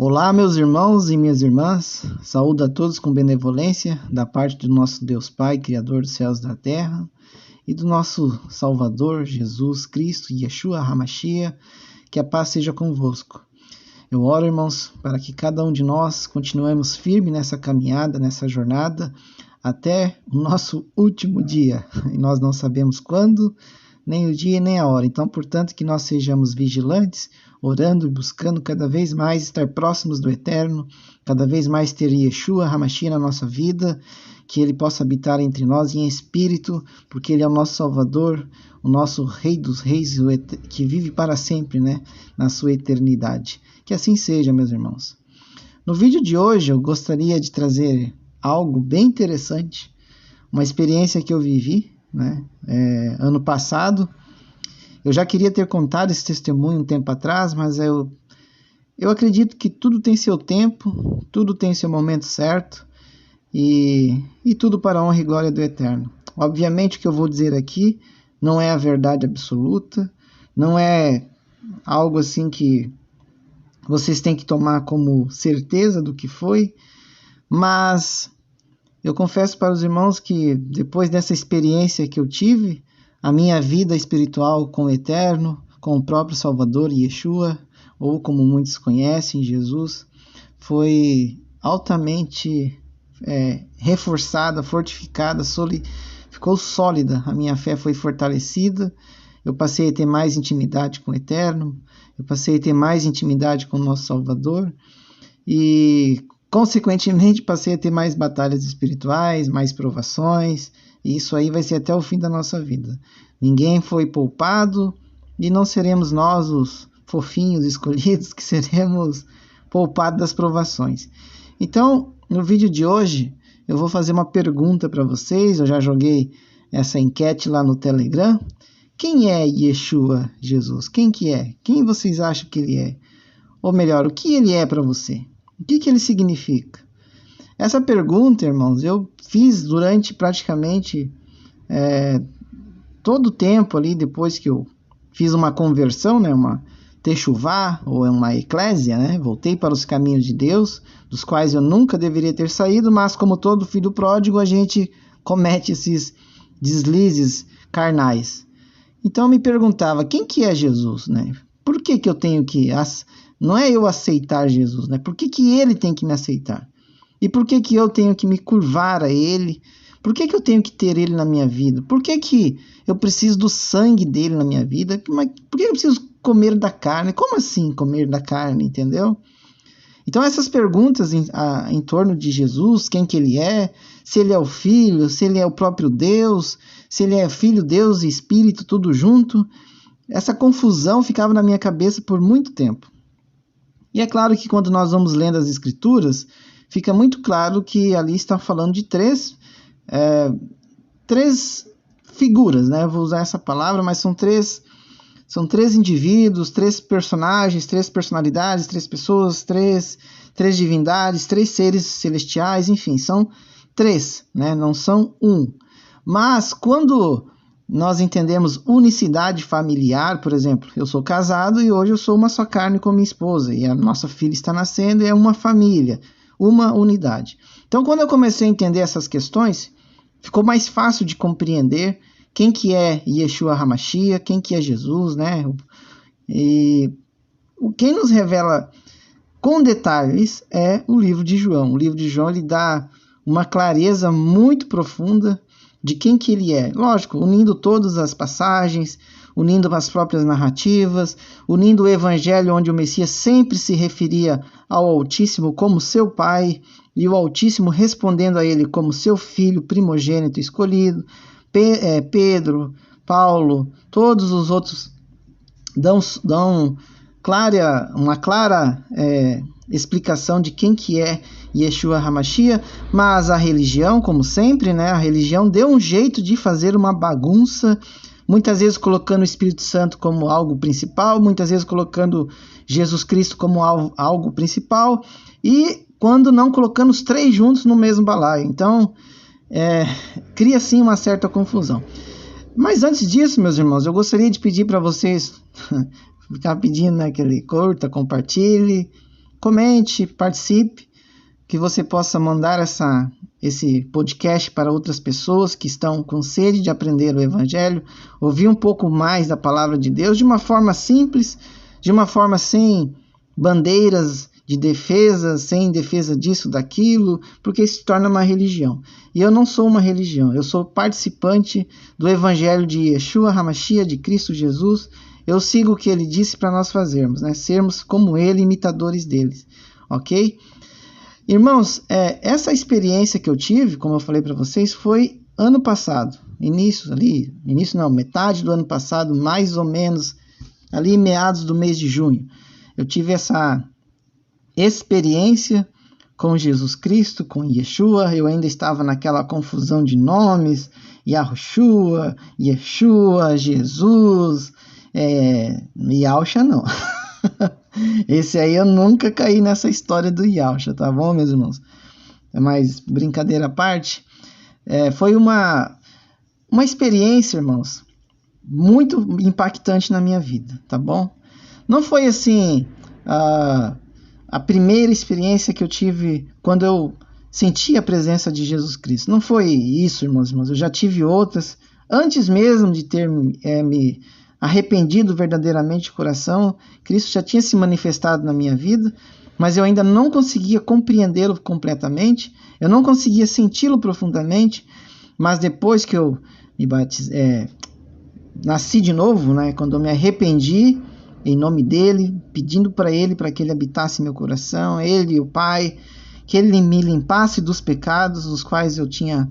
Olá, meus irmãos e minhas irmãs, saúdo a todos com benevolência da parte do nosso Deus Pai, Criador dos céus e da terra, e do nosso Salvador, Jesus Cristo, Yeshua HaMashiach, que a paz seja convosco. Eu oro, irmãos, para que cada um de nós continuemos firme nessa caminhada, nessa jornada, até o nosso último dia, e nós não sabemos quando, nem o dia nem a hora. Então, portanto, que nós sejamos vigilantes, orando e buscando cada vez mais estar próximos do Eterno, cada vez mais ter Yeshua HaMashiach na nossa vida, que Ele possa habitar entre nós em espírito, porque Ele é o nosso Salvador, o nosso Rei dos Reis, que vive para sempre, na sua eternidade. Que assim seja, meus irmãos. No vídeo de hoje, eu gostaria de trazer algo bem interessante, uma experiência que eu vivi, ano passado. Eu já queria ter contado esse testemunho um tempo atrás, mas eu acredito que tudo tem seu tempo, tudo tem seu momento certo, e tudo para a honra e glória do Eterno. Obviamente o que eu vou dizer aqui não é a verdade absoluta, não é algo assim que vocês têm que tomar como certeza do que foi, mas eu confesso para os irmãos que depois dessa experiência que eu tive, a minha vida espiritual com o Eterno, com o próprio Salvador Yeshua, ou como muitos conhecem, Jesus, foi altamente reforçada, fortificada, ficou sólida. A minha fé foi fortalecida, eu passei a ter mais intimidade com o Eterno, eu passei a ter mais intimidade com o nosso Salvador e, consequentemente, passei a ter mais batalhas espirituais, mais provações, e isso aí vai ser até o fim da nossa vida. Ninguém foi poupado e não seremos nós os fofinhos escolhidos que seremos poupados das provações. Então, no vídeo de hoje, eu vou fazer uma pergunta para vocês. Eu já joguei essa enquete lá no Telegram. Quem é Yeshua Jesus? Quem que é? Quem vocês acham que ele é? Ou melhor, o que ele é para você? O que ele significa? Essa pergunta, irmãos, eu fiz durante praticamente todo o tempo ali, depois que eu fiz uma conversão, uma techuvá, ou uma eclésia, voltei para os caminhos de Deus, dos quais eu nunca deveria ter saído, mas como todo filho pródigo, a gente comete esses deslizes carnais. Então eu me perguntava, quem que é Jesus? Por que eu tenho que... Não é eu aceitar Jesus, por que ele tem que me aceitar? E por que eu tenho que me curvar a ele? Por que eu tenho que ter ele na minha vida? Por que eu preciso do sangue dele na minha vida? Por que eu preciso comer da carne? Como assim comer da carne, entendeu? Então essas perguntas em torno de Jesus, quem que ele é, se ele é o Filho, se ele é o próprio Deus, se ele é Filho, Deus e Espírito, tudo junto, essa confusão ficava na minha cabeça por muito tempo. E é claro que quando nós vamos lendo as Escrituras, fica muito claro que ali está falando de três figuras, Eu vou usar essa palavra, mas são três indivíduos, três personagens, três personalidades, três pessoas, três divindades, três seres celestiais, enfim, são três, não são um. Mas quando nós entendemos unicidade familiar, por exemplo, eu sou casado e hoje eu sou uma só carne com minha esposa, e a nossa filha está nascendo e é uma família, uma unidade. Então, quando eu comecei a entender essas questões, ficou mais fácil de compreender quem que é Yeshua HaMashiach, quem que é Jesus, E quem nos revela com detalhes é o livro de João. O livro de João, ele dá uma clareza muito profunda de quem que ele é. Lógico, unindo todas as passagens, unindo as próprias narrativas, unindo o evangelho onde o Messias sempre se referia ao Altíssimo como seu Pai, e o Altíssimo respondendo a ele como seu filho primogênito escolhido. Pedro, Paulo, todos os outros dão uma clara explicação de quem que é Yeshua HaMashiach, mas a religião, como sempre, a religião deu um jeito de fazer uma bagunça, muitas vezes colocando o Espírito Santo como algo principal, muitas vezes colocando Jesus Cristo como algo principal, e quando não colocando os três juntos no mesmo balaio. Então, cria sim uma certa confusão. Mas antes disso, meus irmãos, eu gostaria de pedir para vocês ficar pedindo aquele curta, compartilhe, comente, participe, que você possa mandar esse podcast para outras pessoas que estão com sede de aprender o Evangelho, ouvir um pouco mais da palavra de Deus de uma forma simples, de uma forma sem bandeiras de defesa, sem defesa disso, daquilo, porque isso se torna uma religião. E eu não sou uma religião, eu sou participante do Evangelho de Yeshua HaMashiach, de Cristo Jesus. Eu sigo o que ele disse para nós fazermos, né? Sermos como ele, imitadores deles, ok? Irmãos, essa experiência que eu tive, como eu falei para vocês, foi ano passado, metade do ano passado, mais ou menos, ali meados do mês de junho. Eu tive essa experiência com Jesus Cristo, com Yeshua. Eu ainda estava naquela confusão de nomes, Yahushua, Yeshua, Jesus, Yahusha não. Esse aí eu nunca caí nessa história do Yahusha, tá bom, meus irmãos? Mas brincadeira à parte, foi uma experiência, irmãos, muito impactante na minha vida, tá bom? Não foi assim a primeira experiência que eu tive quando eu senti a presença de Jesus Cristo. Não foi isso, irmãos. Eu já tive outras, antes mesmo de ter me arrependido verdadeiramente de coração. Cristo já tinha se manifestado na minha vida, mas eu ainda não conseguia compreendê-lo completamente, eu não conseguia senti-lo profundamente, mas depois que eu me nasci de novo, né, quando eu me arrependi em nome dele, pedindo para ele, para que ele habitasse meu coração, ele e o Pai, que ele me limpasse dos pecados dos quais eu tinha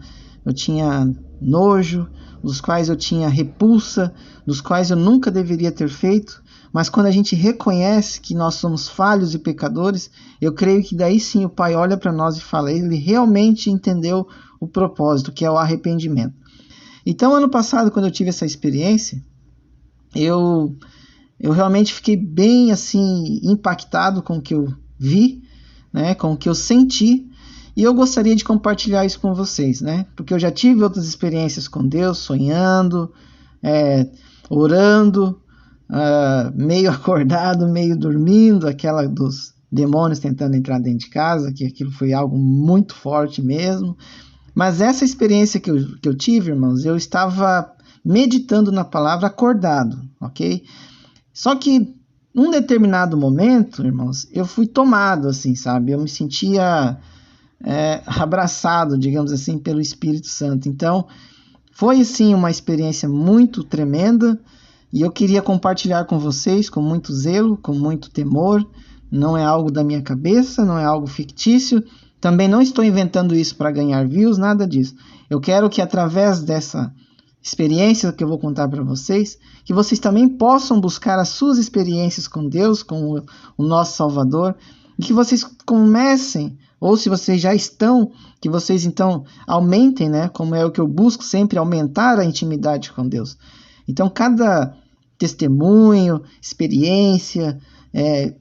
nojo, dos quais eu tinha repulsa, dos quais eu nunca deveria ter feito. Mas quando a gente reconhece que nós somos falhos e pecadores, eu creio que daí sim o Pai olha para nós e fala, ele realmente entendeu o propósito, que é o arrependimento. Então, ano passado, quando eu tive essa experiência, eu realmente fiquei bem assim impactado com o que eu vi, né, com o que eu senti, e eu gostaria de compartilhar isso com vocês, né, porque eu já tive outras experiências com Deus, sonhando, orando, meio acordado, meio dormindo, aquela dos demônios tentando entrar dentro de casa, que aquilo foi algo muito forte mesmo. Mas essa experiência que eu tive, irmãos, eu estava meditando na palavra acordado, ok? Só que num determinado momento, irmãos, eu fui tomado, assim, sabe? Eu me sentia abraçado, digamos assim, pelo Espírito Santo. Então, foi, assim, uma experiência muito tremenda e eu queria compartilhar com vocês com muito zelo, com muito temor. Não é algo da minha cabeça, não é algo fictício. Também não estou inventando isso para ganhar views, nada disso. Eu quero que através dessa experiência que eu vou contar para vocês, que vocês também possam buscar as suas experiências com Deus, com o nosso Salvador, e que vocês comecem, ou se vocês já estão, que vocês então aumentem, né? Como é o que eu busco sempre, aumentar a intimidade com Deus. Então, cada testemunho, experiência,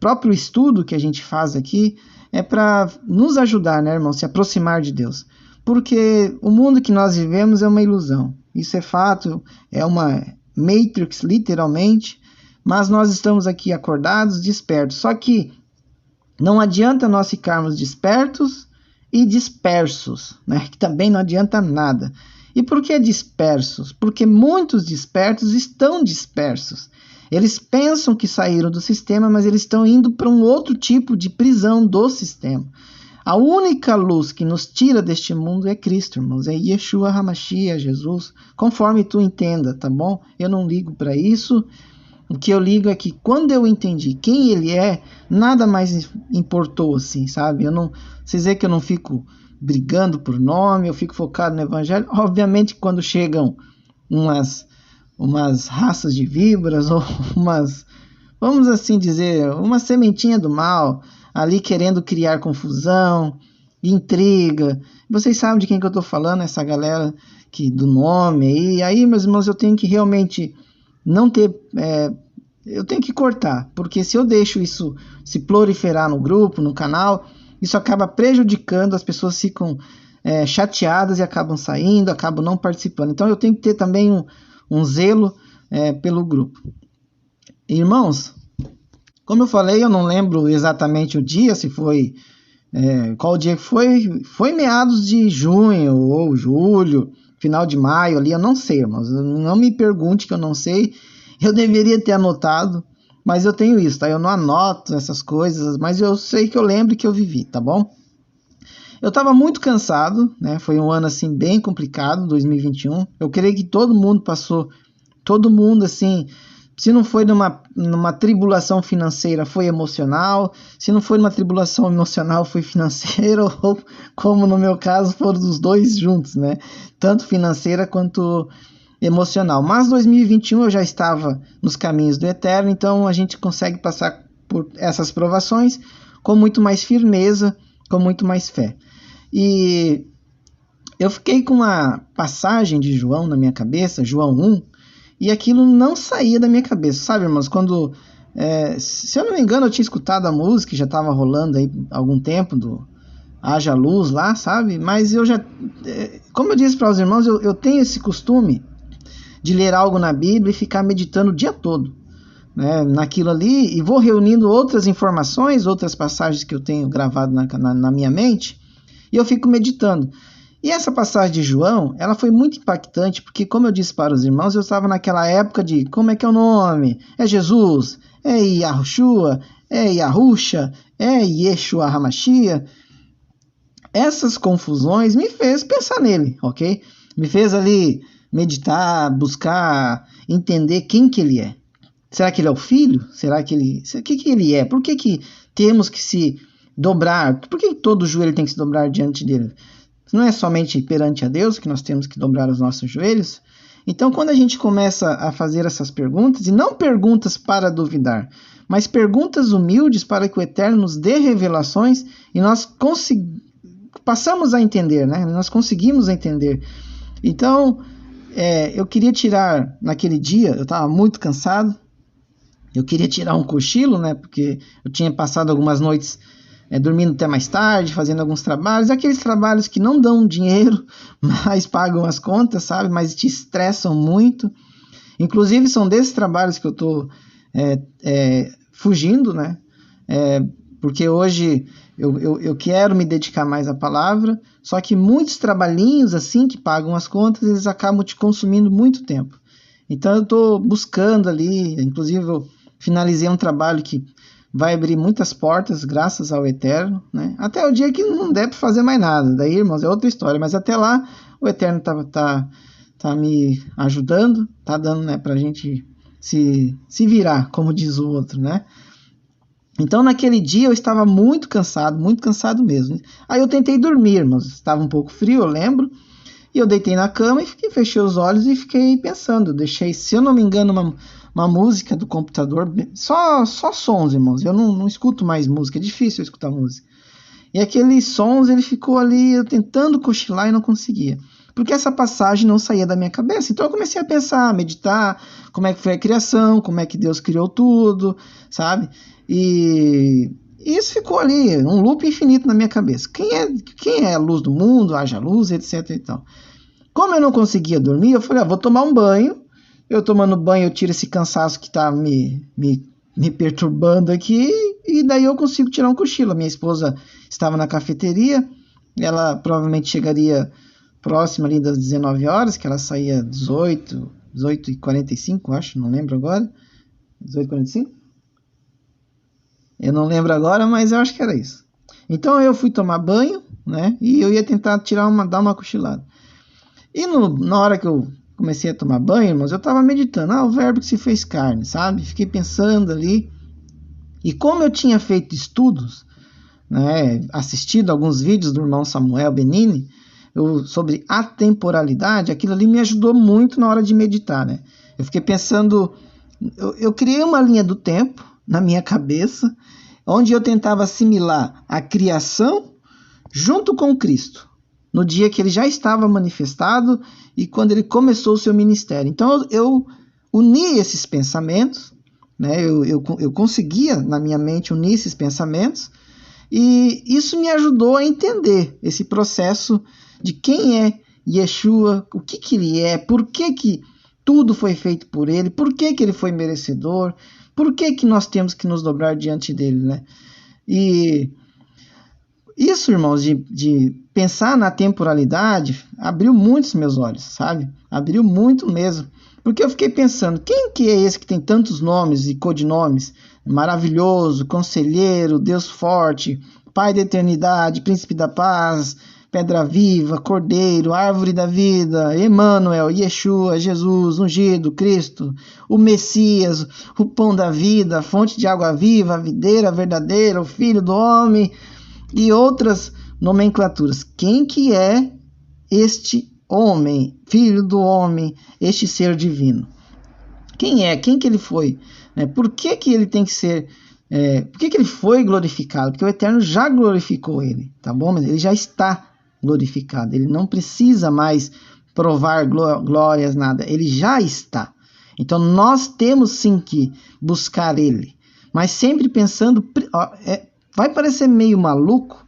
próprio estudo que a gente faz aqui, é para nos ajudar, né, irmão, se aproximar de Deus. Porque o mundo que nós vivemos é uma ilusão. Isso é fato, é uma Matrix, literalmente. Mas nós estamos aqui acordados, despertos. Só que não adianta nós ficarmos despertos e dispersos, né? Que também não adianta nada. E por que dispersos? Porque muitos despertos estão dispersos. Eles pensam que saíram do sistema, mas eles estão indo para um outro tipo de prisão do sistema. A única luz que nos tira deste mundo é Cristo, irmãos. É Yeshua HaMashiach, Jesus. Conforme tu entenda, tá bom? Eu não ligo para isso. O que eu ligo é que quando eu entendi quem ele é, nada mais importou assim, sabe? Vocês veem que eu não fico brigando por nome, eu fico focado no Evangelho. Obviamente, quando chegam umas raças de víboras ou vamos assim dizer, uma sementinha do mal ali querendo criar confusão, intriga. Vocês sabem de quem que eu estou falando, essa galera do nome. E aí, meus irmãos, eu tenho que realmente não ter... eu tenho que cortar, porque se eu deixo isso se proliferar no grupo, no canal, isso acaba prejudicando, as pessoas ficam chateadas e acabam saindo, acabam não participando. Então eu tenho que ter também um zelo pelo grupo. Irmãos, Como eu falei, eu não lembro exatamente o dia, se foi qual dia que foi meados de junho ou julho, final de maio ali, eu não sei, irmãos, não me pergunte que eu não sei, eu deveria ter anotado, mas eu tenho isso, tá? Eu não anoto essas coisas, mas eu sei que eu lembro que eu vivi, tá bom? Eu estava muito cansado, né? Foi um ano assim bem complicado, 2021. Eu creio que todo mundo passou, todo mundo assim, se não foi numa tribulação financeira, foi emocional. Se não foi numa tribulação emocional, foi financeira, ou como no meu caso, foram os dois juntos, né? Tanto financeira quanto emocional. Mas 2021 eu já estava nos caminhos do eterno, então a gente consegue passar por essas provações com muito mais firmeza, com muito mais fé. E eu fiquei com uma passagem de João na minha cabeça, João 1, e aquilo não saía da minha cabeça, sabe, irmãos? Quando, se eu não me engano, eu tinha escutado a música, já estava rolando aí há algum tempo, do Haja Luz lá, sabe? Mas eu já, como eu disse para os irmãos, eu tenho esse costume de ler algo na Bíblia e ficar meditando o dia todo, né, naquilo ali, e vou reunindo outras informações, outras passagens que eu tenho gravado na minha mente, e eu fico meditando. E essa passagem de João, ela foi muito impactante, porque como eu disse para os irmãos, eu estava naquela época de, como é que é o nome? É Jesus? É Yahushua? É Yahusha? É Yeshua Hamashia? Essas confusões me fez pensar nele, ok? Me fez ali meditar, buscar entender quem que ele é. Será que ele é o Filho? Será que ele... O que ele é? Por que temos que se dobrar? Por que todo joelho tem que se dobrar diante dele? Não é somente perante a Deus que nós temos que dobrar os nossos joelhos? Então, quando a gente começa a fazer essas perguntas, e não perguntas para duvidar, mas perguntas humildes para que o Eterno nos dê revelações e nós passamos a entender, né? Nós conseguimos entender. Então, eu queria tirar, naquele dia, eu estava muito cansado, eu queria tirar um cochilo, né? Porque eu tinha passado algumas noites dormindo até mais tarde, fazendo alguns trabalhos, aqueles trabalhos que não dão dinheiro, mas pagam as contas, sabe? Mas te estressam muito. Inclusive, são desses trabalhos que eu estou fugindo, né? Porque hoje eu quero me dedicar mais à palavra, só que muitos trabalhinhos assim que pagam as contas, eles acabam te consumindo muito tempo. Então eu estou buscando ali, inclusive eu finalizei um trabalho que vai abrir muitas portas, graças ao Eterno, né? Até o dia que não der para fazer mais nada, daí, irmãos, é outra história, mas até lá o Eterno tá me ajudando, tá dando, né, pra gente se virar, como diz o outro, né? Então, naquele dia, eu estava muito cansado mesmo. Aí eu tentei dormir, irmãos. Estava um pouco frio, eu lembro. E eu deitei na cama e fechei os olhos e fiquei pensando. Deixei, se eu não me engano, uma música do computador. Só sons, irmãos. Eu não escuto mais música. É difícil eu escutar música. E aqueles sons, ele ficou ali, eu tentando cochilar e não conseguia. Porque essa passagem não saía da minha cabeça. Então eu comecei a pensar, a meditar, como é que foi a criação, como é que Deus criou tudo, sabe? E isso ficou ali, um loop infinito na minha cabeça. Quem é a luz do mundo, haja luz, etc. e tal. Como eu não conseguia dormir, eu falei, vou tomar um banho. Eu tomando banho, eu tiro esse cansaço que está me perturbando aqui, e daí eu consigo tirar um cochilo. A minha esposa estava na cafeteria, ela provavelmente chegaria próxima ali das 19 horas, que ela saía 18h45, acho, não lembro agora. 18h45? Eu não lembro agora, mas eu acho que era isso. Então eu fui tomar banho, né? E eu ia tentar dar uma cochilada. E na hora que eu comecei a tomar banho, irmãos, eu estava meditando. O verbo que se fez carne, sabe? Fiquei pensando ali. E como eu tinha feito estudos, né? Assistido alguns vídeos do irmão Samuel Benini, sobre atemporalidade, aquilo ali me ajudou muito na hora de meditar, né? Eu fiquei pensando... Eu criei uma linha do tempo na minha cabeça, onde eu tentava assimilar a criação junto com Cristo, no dia que ele já estava manifestado e quando ele começou o seu ministério. Então eu uni esses pensamentos, né? Eu conseguia na minha mente unir esses pensamentos, e isso me ajudou a entender esse processo de quem é Yeshua, o que ele é, por que tudo foi feito por ele, por que ele foi merecedor, Por que nós temos que nos dobrar diante dele, né? E isso, irmãos, de pensar na temporalidade, abriu muitos meus olhos, sabe? Abriu muito mesmo. Porque eu fiquei pensando, quem que é esse que tem tantos nomes e codinomes? Maravilhoso, Conselheiro, Deus Forte, Pai da Eternidade, Príncipe da Paz, Pedra Viva, Cordeiro, Árvore da Vida, Emmanuel, Yeshua, Jesus, Ungido, Cristo, o Messias, o Pão da Vida, Fonte de Água Viva, a Videira Verdadeira, o Filho do Homem e outras nomenclaturas. Quem que é este homem, Filho do Homem, este ser divino? Quem é? Quem que ele foi? Por que que ele tem que ser... por que que ele foi glorificado? Porque o Eterno já glorificou ele, tá bom? Mas ele já está glorificado. Ele não precisa mais provar glórias, nada. Ele já está. Então nós temos sim que buscar ele. Mas sempre pensando... vai parecer meio maluco,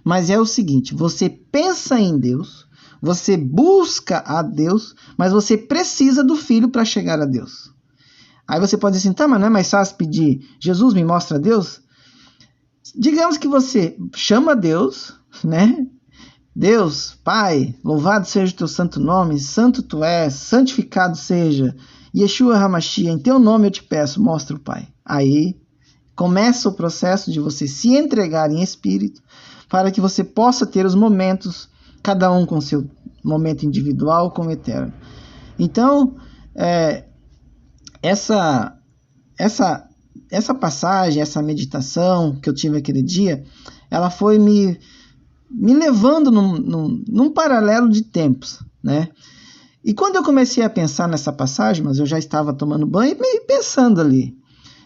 mas é o seguinte, você pensa em Deus, você busca a Deus, mas você precisa do Filho para chegar a Deus. Aí você pode dizer assim, tá, mas não é mais fácil pedir, Jesus me mostra Deus? Digamos que você chama Deus, né? Deus, Pai, louvado seja o teu santo nome, santo tu és, santificado seja, Yeshua HaMashiach, em teu nome eu te peço, mostra o Pai. Aí começa o processo de você se entregar em espírito para que você possa ter os momentos, cada um com seu momento individual com o Eterno. Então, essa passagem, essa meditação que eu tive aquele dia, ela foi me levando num paralelo de tempos, né? E quando eu comecei a pensar nessa passagem, mas eu já estava tomando banho e pensando ali,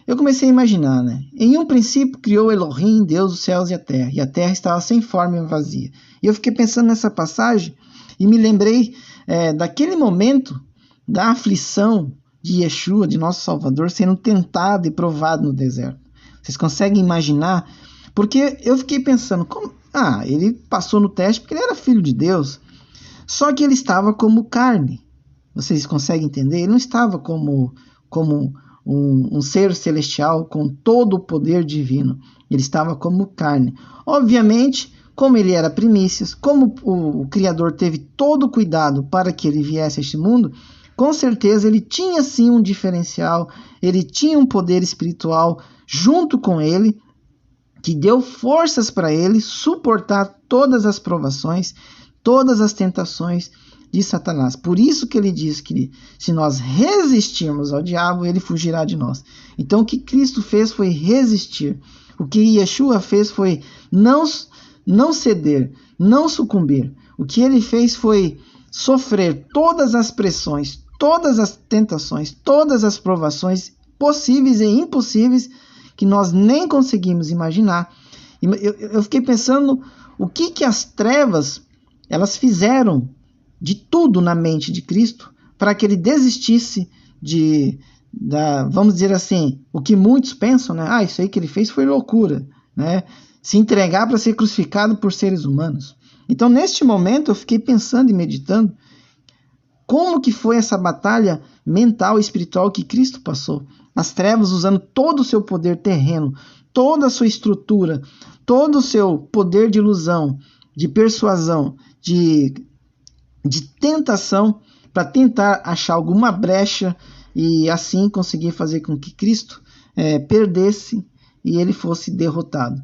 eu comecei a imaginar, né? Em um princípio criou Elohim, Deus, os céus e a terra estava sem forma e vazia. E eu fiquei pensando nessa passagem e me lembrei daquele momento da aflição de Yeshua, de nosso Salvador, sendo tentado e provado no deserto. Vocês conseguem imaginar? Porque eu fiquei pensando, ele passou no teste porque ele era filho de Deus, só que ele estava como carne. Vocês conseguem entender? Ele não estava como um ser celestial com todo o poder divino. Ele estava como carne. Obviamente, como ele era primícias, como o Criador teve todo o cuidado para que ele viesse a este mundo, com certeza ele tinha sim um diferencial, ele tinha um poder espiritual junto com ele, que deu forças para ele suportar todas as provações, todas as tentações de Satanás. Por isso que ele diz que se nós resistirmos ao diabo, ele fugirá de nós. Então o que Cristo fez foi resistir. O que Yeshua fez foi não ceder, não sucumbir. O que ele fez foi sofrer todas as pressões, todas as tentações, todas as provações possíveis e impossíveis que nós nem conseguimos imaginar. Eu fiquei pensando o que as trevas elas fizeram de tudo na mente de Cristo para que ele desistisse vamos dizer assim, o que muitos pensam, né? Isso aí que ele fez foi loucura, né? Se entregar para ser crucificado por seres humanos. Então, neste momento, eu fiquei pensando e meditando como que foi essa batalha mental e espiritual que Cristo passou. As trevas usando todo o seu poder terreno, toda a sua estrutura, todo o seu poder de ilusão, de persuasão, de tentação, para tentar achar alguma brecha e assim conseguir fazer com que Cristo perdesse e ele fosse derrotado.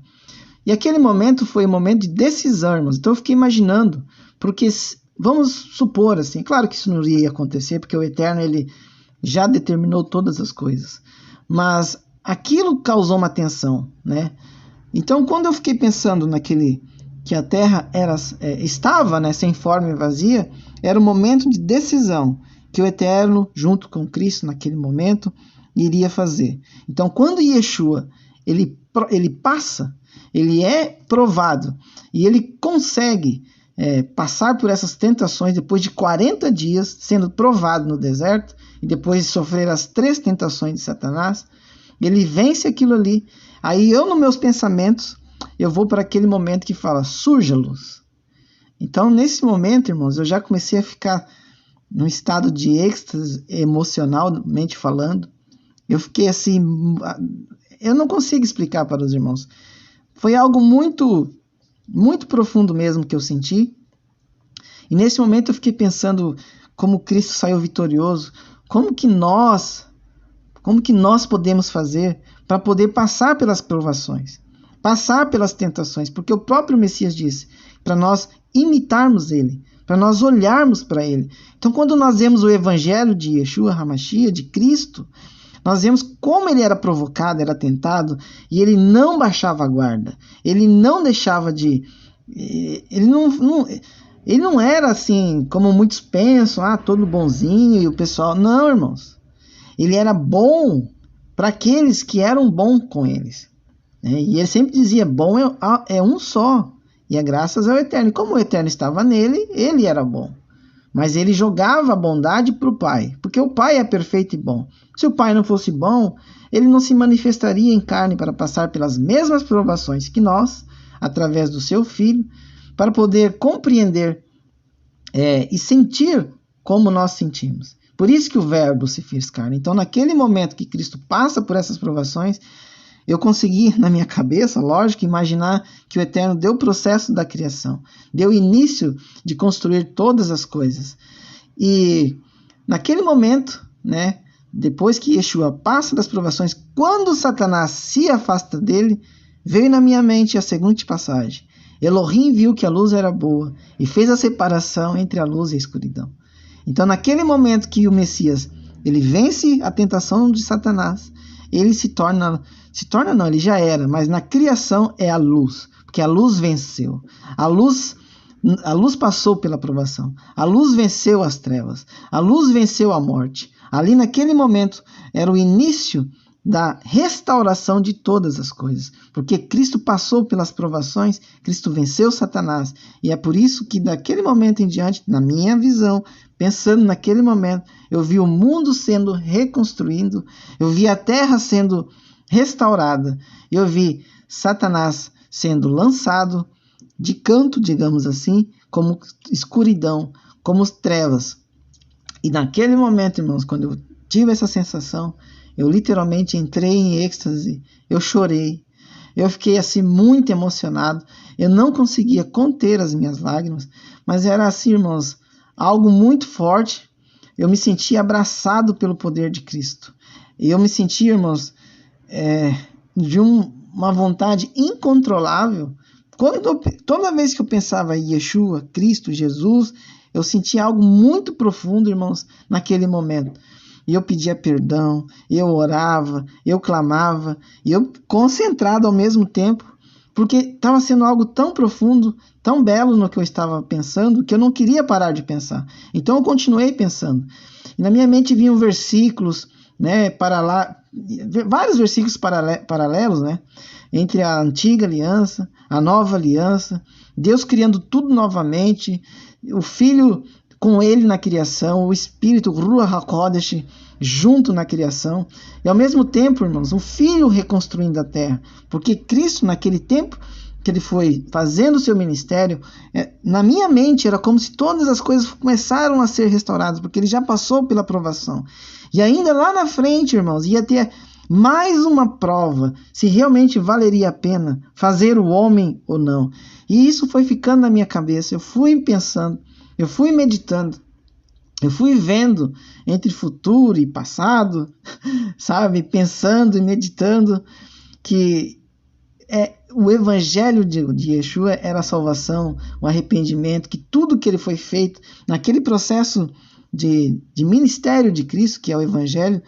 E aquele momento foi um momento de decisão, irmãos. Então eu fiquei imaginando, porque vamos supor assim, claro que isso não iria acontecer, porque o Eterno ele já determinou todas as coisas, mas aquilo causou uma tensão, né? Então quando eu fiquei pensando que a terra estava, né, sem forma e vazia, era um momento de decisão que o Eterno, junto com Cristo naquele momento, iria fazer. Então quando Yeshua ele passa, ele é provado e ele consegue passar por essas tentações depois de 40 dias sendo provado no deserto e depois de sofrer as 3 tentações de Satanás, ele vence aquilo ali. Aí eu, nos meus pensamentos, eu vou para aquele momento que fala, surge a luz. Então, nesse momento, irmãos, eu já comecei a ficar num estado de êxtase emocionalmente falando. Eu fiquei assim, eu não consigo explicar para os irmãos. Foi algo muito, muito profundo mesmo que eu senti. E nesse momento eu fiquei pensando como Cristo saiu vitorioso, como que nós podemos fazer para poder passar pelas provações, passar pelas tentações, porque o próprio Messias disse para nós imitarmos ele, para nós olharmos para ele. Então, quando nós vemos o evangelho de Yeshua HaMashiach, de Cristo, nós vemos como ele era provocado, era tentado, e ele não baixava a guarda, ele não deixava de... Ele não era assim, como muitos pensam, todo bonzinho e o pessoal... Não, irmãos. Ele era bom para aqueles que eram bons com eles. E ele sempre dizia, bom é um só, e é graças ao Eterno. E como o Eterno estava nele, ele era bom. Mas ele jogava a bondade para o Pai, porque o Pai é perfeito e bom. Se o Pai não fosse bom, ele não se manifestaria em carne para passar pelas mesmas provações que nós, através do seu Filho, para poder compreender e sentir como nós sentimos. Por isso que o Verbo se fez carne. Então, naquele momento que Cristo passa por essas provações, eu consegui, na minha cabeça, lógico, imaginar que o Eterno deu o processo da criação, deu o início de construir todas as coisas. E naquele momento, depois que Yeshua passa das provações, quando Satanás se afasta dele, veio na minha mente a seguinte passagem: Elohim viu que a luz era boa e fez a separação entre a luz e a escuridão. Então, naquele momento que o Messias ele vence a tentação de Satanás, ele ele já era, mas na criação é a luz, porque a luz venceu. A luz passou pela provação. A luz venceu as trevas. A luz venceu a morte. Ali naquele momento era o início da restauração de todas as coisas, porque Cristo passou pelas provações, Cristo venceu Satanás, e é por isso que daquele momento em diante, na minha visão, pensando naquele momento, eu vi o mundo sendo reconstruído, eu vi a terra sendo restaurada, eu vi Satanás sendo lançado de canto, digamos assim, como escuridão, como trevas. E naquele momento, irmãos, quando eu tive essa sensação, eu literalmente entrei em êxtase, eu chorei, eu fiquei assim muito emocionado, eu não conseguia conter as minhas lágrimas, mas era assim, irmãos, algo muito forte. Eu me sentia abraçado pelo poder de Cristo, e eu me sentia, irmãos, de uma vontade incontrolável. Toda vez que eu pensava em Yeshua, Cristo, Jesus, eu sentia algo muito profundo, irmãos, naquele momento. E eu pedia perdão, eu orava, eu clamava, e eu concentrado ao mesmo tempo, porque estava sendo algo tão profundo, tão belo no que eu estava pensando, que eu não queria parar de pensar. Então eu continuei pensando. E na minha mente vinham versículos, vários versículos paralelos, entre a antiga aliança, a nova aliança, Deus criando tudo novamente, o Filho com ele na criação, o Espírito, Ruach HaKodesh, junto na criação, e ao mesmo tempo, irmãos, o Filho reconstruindo a terra, porque Cristo, naquele tempo que ele foi fazendo o seu ministério, na minha mente era como se todas as coisas começaram a ser restauradas, porque ele já passou pela provação. E ainda lá na frente, irmãos, ia ter mais uma prova, se realmente valeria a pena fazer o homem ou não. E isso foi ficando na minha cabeça, eu fui pensando, eu fui meditando, eu fui vendo entre futuro e passado, sabe, pensando e meditando que o evangelho de Yeshua era a salvação, o arrependimento, que tudo que ele foi feito naquele processo de ministério de Cristo, que é o evangelho,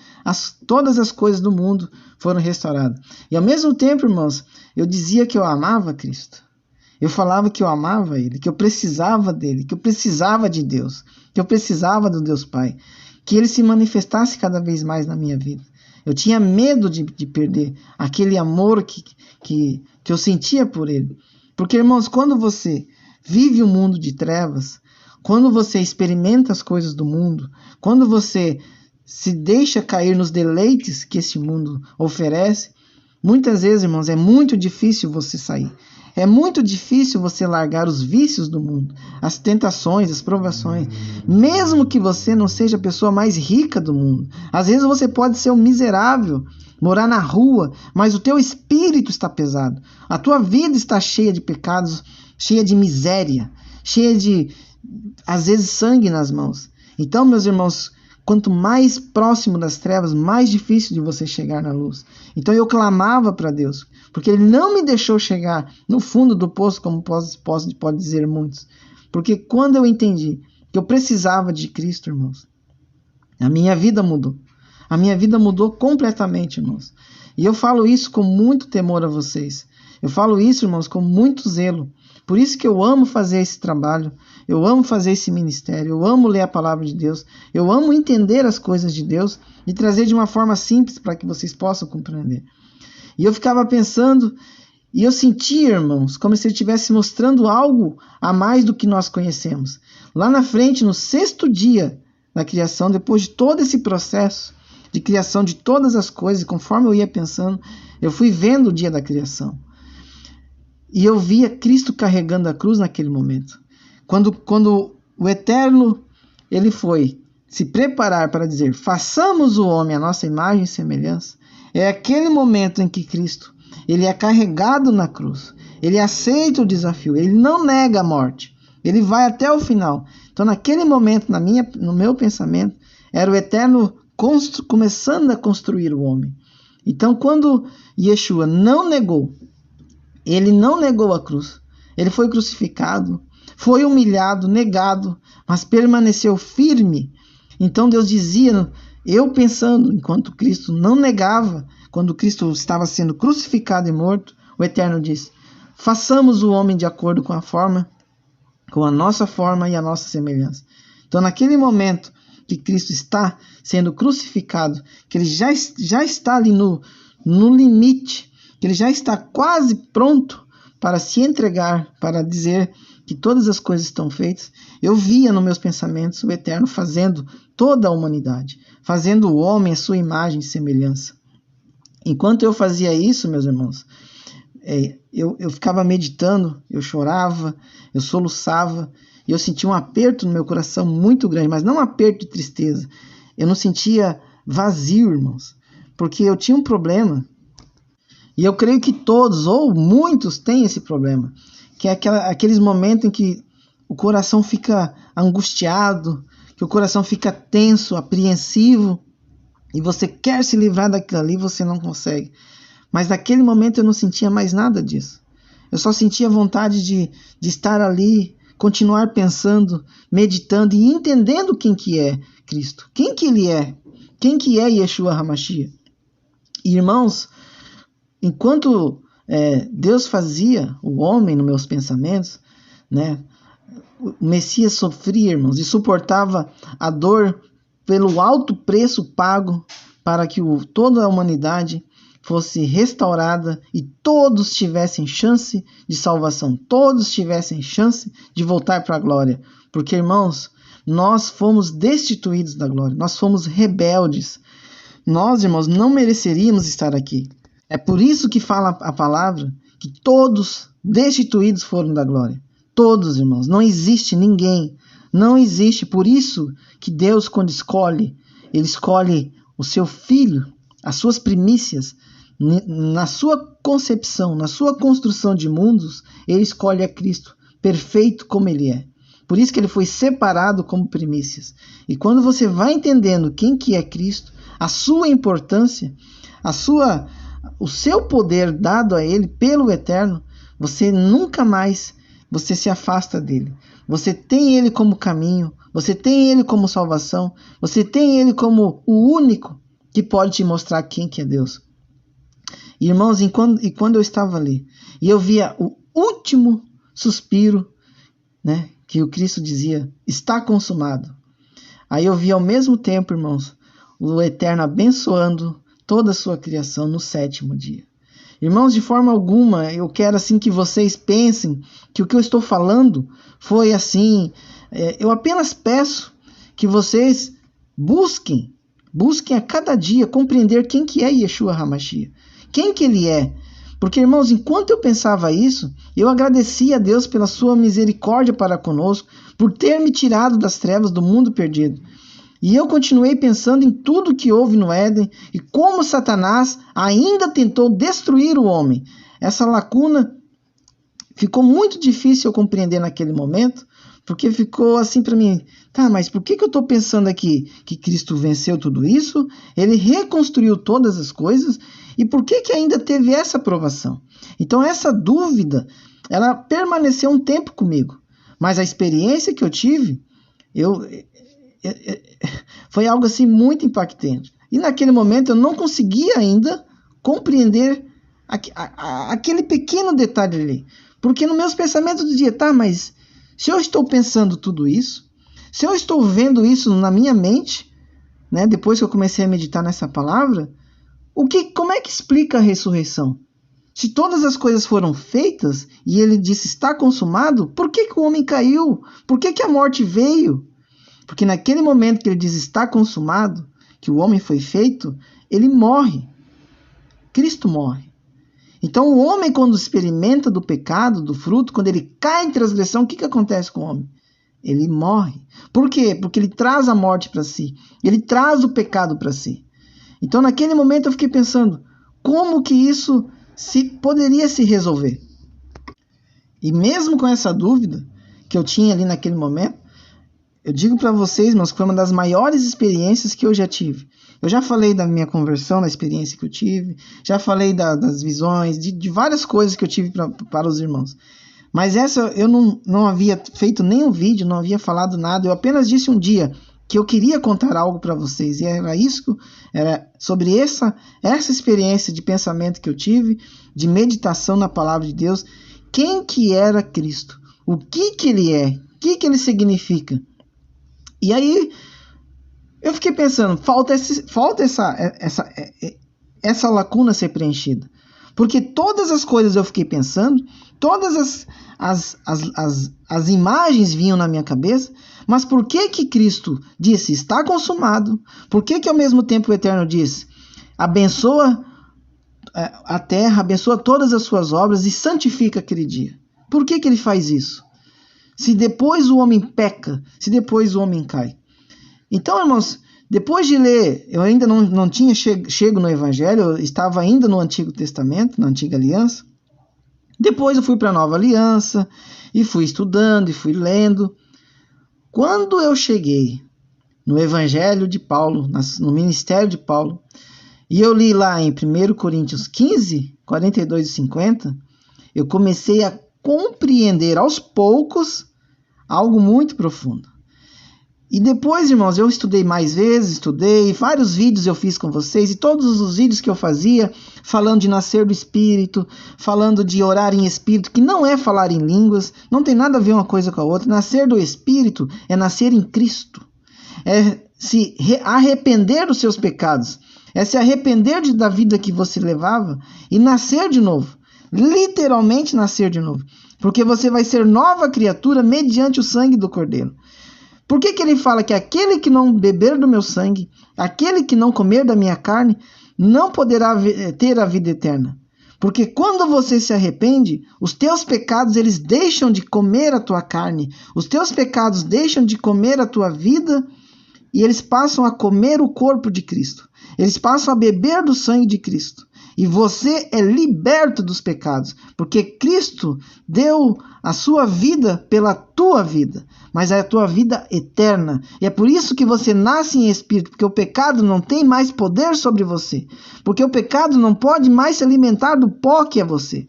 todas as coisas do mundo foram restauradas. E ao mesmo tempo, irmãos, eu dizia que eu amava Cristo. Eu falava que eu amava Ele, que eu precisava dEle, que eu precisava de Deus, que eu precisava do Deus Pai, que Ele se manifestasse cada vez mais na minha vida. Eu tinha medo de perder aquele amor que eu sentia por Ele. Porque, irmãos, quando você vive um mundo de trevas, quando você experimenta as coisas do mundo, quando você se deixa cair nos deleites que esse mundo oferece, muitas vezes, irmãos, é muito difícil você sair. É muito difícil você largar os vícios do mundo, as tentações, as provações, mesmo que você não seja a pessoa mais rica do mundo. Às vezes você pode ser um miserável, morar na rua, mas o teu espírito está pesado. A tua vida está cheia de pecados, cheia de miséria, cheia de, às vezes, sangue nas mãos. Então, meus irmãos, quanto mais próximo das trevas, mais difícil de você chegar na luz. Então eu clamava para Deus, porque Ele não me deixou chegar no fundo do poço, como pode dizer muitos. Porque quando eu entendi que eu precisava de Cristo, irmãos, a minha vida mudou. A minha vida mudou completamente, irmãos. E eu falo isso com muito temor a vocês. Eu falo isso, irmãos, com muito zelo. Por isso que eu amo fazer esse trabalho, eu amo fazer esse ministério, eu amo ler a palavra de Deus, eu amo entender as coisas de Deus e trazer de uma forma simples para que vocês possam compreender. E eu ficava pensando, e eu sentia, irmãos, como se ele estivesse mostrando algo a mais do que nós conhecemos. Lá na frente, no 6º dia da criação, depois de todo esse processo de criação de todas as coisas, conforme eu ia pensando, eu fui vendo o dia da criação. E eu via Cristo carregando a cruz naquele momento. Quando o Eterno, ele foi se preparar para dizer, façamos o homem a nossa imagem e semelhança, é aquele momento em que Cristo, ele é carregado na cruz, ele aceita o desafio, ele não nega a morte, ele vai até o final. Então naquele momento, no meu pensamento, era o Eterno começando a construir o homem. Então quando Yeshua não negou, ele não negou a cruz. Ele foi crucificado, foi humilhado, negado, mas permaneceu firme. Então Deus dizia, eu pensando, enquanto Cristo não negava, quando Cristo estava sendo crucificado e morto, o Eterno disse, façamos o homem de acordo com a nossa forma e a nossa semelhança. Então naquele momento que Cristo está sendo crucificado, que ele já está ali no limite, que ele já está quase pronto para se entregar, para dizer que todas as coisas estão feitas, eu via nos meus pensamentos o Eterno fazendo toda a humanidade, fazendo o homem a sua imagem e semelhança. Enquanto eu fazia isso, meus irmãos, eu ficava meditando, eu chorava, eu soluçava, e eu sentia um aperto no meu coração muito grande, mas não um aperto de tristeza, eu não sentia vazio, irmãos, porque eu tinha um problema. E eu creio que todos, ou muitos, têm esse problema. Que é aqueles momentos em que o coração fica angustiado, que o coração fica tenso, apreensivo, e você quer se livrar daquilo ali e você não consegue. Mas naquele momento eu não sentia mais nada disso. Eu só sentia vontade de estar ali, continuar pensando, meditando e entendendo quem que é Cristo. Quem que Ele é? Quem que é Yeshua HaMashiach? Irmãos, enquanto Deus fazia o homem nos meus pensamentos, né, o Messias sofria, irmãos, e suportava a dor pelo alto preço pago para que toda a humanidade fosse restaurada e todos tivessem chance de salvação, todos tivessem chance de voltar para a glória. Porque, irmãos, nós fomos destituídos da glória, nós fomos rebeldes. Nós, irmãos, não mereceríamos estar aqui. É por isso que fala a palavra que todos destituídos foram da glória. Todos, irmãos, não existe ninguém, não existe. Por isso que Deus, quando escolhe, Ele escolhe o seu Filho, as suas primícias, na sua concepção, na sua construção de mundos, Ele escolhe a Cristo, perfeito como Ele é. Por isso que Ele foi separado como primícias. E quando você vai entendendo quem que é Cristo, a sua importância, o seu poder dado a Ele pelo Eterno, você nunca mais se afasta dele. Você tem Ele como caminho, você tem Ele como salvação, você tem Ele como o único que pode te mostrar quem que é Deus. Irmãos, quando eu estava ali, e eu via o último suspiro, né, que o Cristo dizia, está consumado. Aí eu via ao mesmo tempo, irmãos, o Eterno abençoando toda a sua criação no 7º dia. Irmãos, de forma alguma, eu quero assim que vocês pensem que o que eu estou falando foi assim. Eu apenas peço que vocês busquem a cada dia compreender quem que é Yeshua HaMashiach, quem que Ele é. Porque, irmãos, enquanto eu pensava isso, eu agradecia a Deus pela sua misericórdia para conosco, por ter me tirado das trevas do mundo perdido. E eu continuei pensando em tudo que houve no Éden e como Satanás ainda tentou destruir o homem. Essa lacuna ficou muito difícil eu compreender naquele momento, porque ficou assim para mim, tá, mas por que eu estou pensando aqui que Cristo venceu tudo isso? Ele reconstruiu todas as coisas, e por que ainda teve essa provação? Então essa dúvida, ela permaneceu um tempo comigo, mas a experiência que eu tive, foi algo assim muito impactante. E naquele momento eu não conseguia ainda compreender aquele pequeno detalhe ali, porque nos meus pensamentos eu dizia, tá, mas se eu estou pensando tudo isso, se eu estou vendo isso na minha mente, né, depois que eu comecei a meditar nessa palavra, como é que explica a ressurreição? Se todas as coisas foram feitas e ele disse está consumado, por que o homem caiu? Por que a morte veio? Porque naquele momento que ele diz está consumado, que o homem foi feito, ele morre. Cristo morre. Então o homem, quando experimenta do pecado, do fruto, quando ele cai em transgressão, o que acontece com o homem? Ele morre. Por quê? Porque ele traz a morte para si. Ele traz o pecado para si. Então naquele momento eu fiquei pensando, como que isso poderia se resolver? E mesmo com essa dúvida que eu tinha ali naquele momento, eu digo para vocês, mas foi uma das maiores experiências que eu já tive. Eu já falei da minha conversão, da experiência que eu tive, já falei das visões, de várias coisas que eu tive para os irmãos. Mas essa eu não havia feito nenhum vídeo, não havia falado nada, eu apenas disse um dia que eu queria contar algo para vocês, e era sobre essa experiência de pensamento que eu tive, de meditação na palavra de Deus, quem que era Cristo, o que ele é, o que ele significa. E aí eu fiquei pensando, falta essa lacuna ser preenchida. Porque todas as coisas eu fiquei pensando, todas as imagens vinham na minha cabeça, mas por que Cristo disse, está consumado? Por que ao mesmo tempo o Eterno diz, abençoa a terra, abençoa todas as suas obras e santifica aquele dia? Por que ele faz isso? Se depois o homem peca, se depois o homem cai. Então, irmãos, depois de ler, eu ainda não tinha chego no Evangelho, eu estava ainda no Antigo Testamento, na Antiga Aliança. Depois eu fui para a Nova Aliança, e fui estudando, e fui lendo. Quando eu cheguei no Evangelho de Paulo, no ministério de Paulo, e eu li lá em 1 Coríntios 15, 42 e 50, eu comecei a compreender aos poucos algo muito profundo. E depois, irmãos, eu estudei mais vezes, vários vídeos eu fiz com vocês, e todos os vídeos que eu fazia, falando de nascer do Espírito, falando de orar em Espírito, que não é falar em línguas, não tem nada a ver uma coisa com a outra. Nascer do Espírito é nascer em Cristo, é se arrepender dos seus pecados, é se arrepender da vida que você levava e nascer de novo, literalmente nascer de novo, porque você vai ser nova criatura mediante o sangue do Cordeiro. Por que ele fala que aquele que não beber do meu sangue, aquele que não comer da minha carne, não poderá ter a vida eterna? Porque quando você se arrepende, os teus pecados eles deixam de comer a tua carne, os teus pecados deixam de comer a tua vida e eles passam a comer o corpo de Cristo. Eles passam a beber do sangue de Cristo. E você é liberto dos pecados, porque Cristo deu a sua vida pela tua vida, mas é a tua vida eterna. E é por isso que você nasce em espírito, porque o pecado não tem mais poder sobre você, porque o pecado não pode mais se alimentar do pó que é você.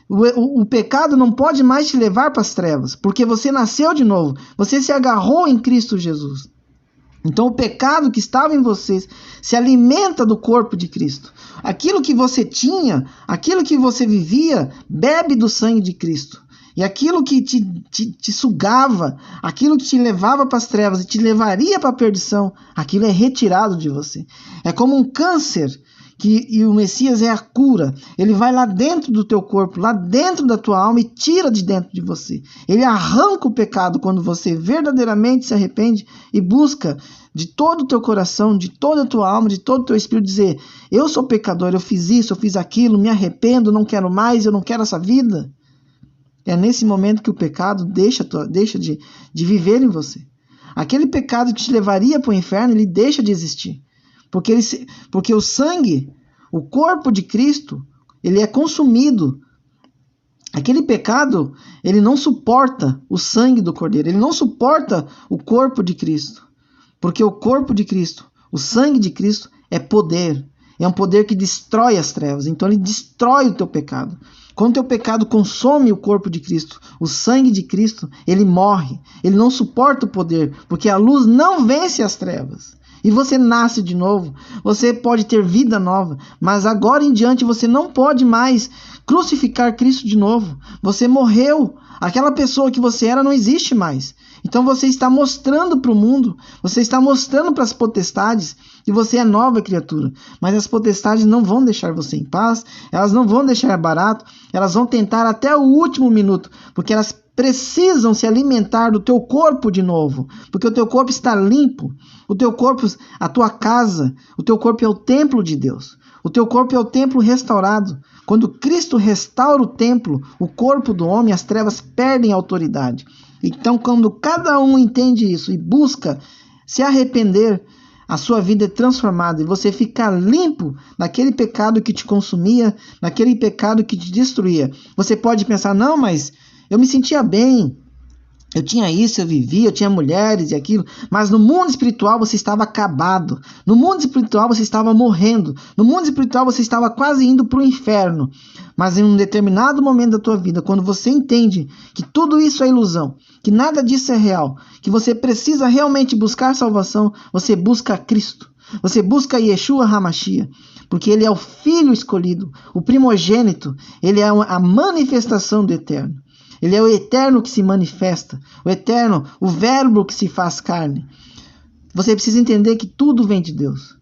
O pecado não pode mais te levar para as trevas, porque você nasceu de novo, você se agarrou em Cristo Jesus. Então o pecado que estava em vocês se alimenta do corpo de Cristo. Aquilo que você tinha, aquilo que você vivia, bebe do sangue de Cristo. E aquilo que te sugava, aquilo que te levava para as trevas e te levaria para a perdição, aquilo é retirado de você. É como um câncer e o Messias é a cura. Ele vai lá dentro do teu corpo, lá dentro da tua alma e tira de dentro de você. Ele arranca o pecado quando você verdadeiramente se arrepende e busca de todo o teu coração, de toda a tua alma, de todo o teu espírito dizer: eu sou pecador, eu fiz isso, eu fiz aquilo, me arrependo, não quero mais, eu não quero essa vida. É nesse momento que o pecado deixa de viver em você. Aquele pecado que te levaria para o inferno, ele deixa de existir. Porque o sangue, o corpo de Cristo, ele é consumido. Aquele pecado, ele não suporta o sangue do Cordeiro, ele não suporta o corpo de Cristo. Porque o corpo de Cristo, o sangue de Cristo é poder. É um poder que destrói as trevas. Então ele destrói o teu pecado. Quando o teu pecado consome o corpo de Cristo, o sangue de Cristo, ele morre. Ele não suporta o poder, porque a luz não vence as trevas. E você nasce de novo. Você pode ter vida nova, mas agora em diante você não pode mais crucificar Cristo de novo. Você morreu. Aquela pessoa que você era não existe mais. Então você está mostrando para o mundo, você está mostrando para as potestades que você é nova criatura. Mas as potestades não vão deixar você em paz, elas não vão deixar barato, elas vão tentar até o último minuto, porque elas precisam se alimentar do teu corpo de novo, porque o teu corpo está limpo, o teu corpo, a tua casa, o teu corpo é o templo de Deus. O teu corpo é o templo restaurado. Quando Cristo restaura o templo, o corpo do homem, as trevas perdem a autoridade. Então, quando cada um entende isso e busca se arrepender, a sua vida é transformada e você fica limpo daquele pecado que te consumia, daquele pecado que te destruía. Você pode pensar: não, mas eu me sentia bem, eu tinha isso, eu vivia, eu tinha mulheres e aquilo, mas no mundo espiritual você estava acabado, no mundo espiritual você estava morrendo, no mundo espiritual você estava quase indo para o inferno. Mas em um determinado momento da tua vida, quando você entende que tudo isso é ilusão, que nada disso é real, que você precisa realmente buscar salvação, você busca Cristo, você busca Yeshua HaMashiach, porque ele é o Filho escolhido, o primogênito, ele é a manifestação do Eterno. Ele é o Eterno que se manifesta, o Eterno, o Verbo que se faz carne. Você precisa entender que tudo vem de Deus.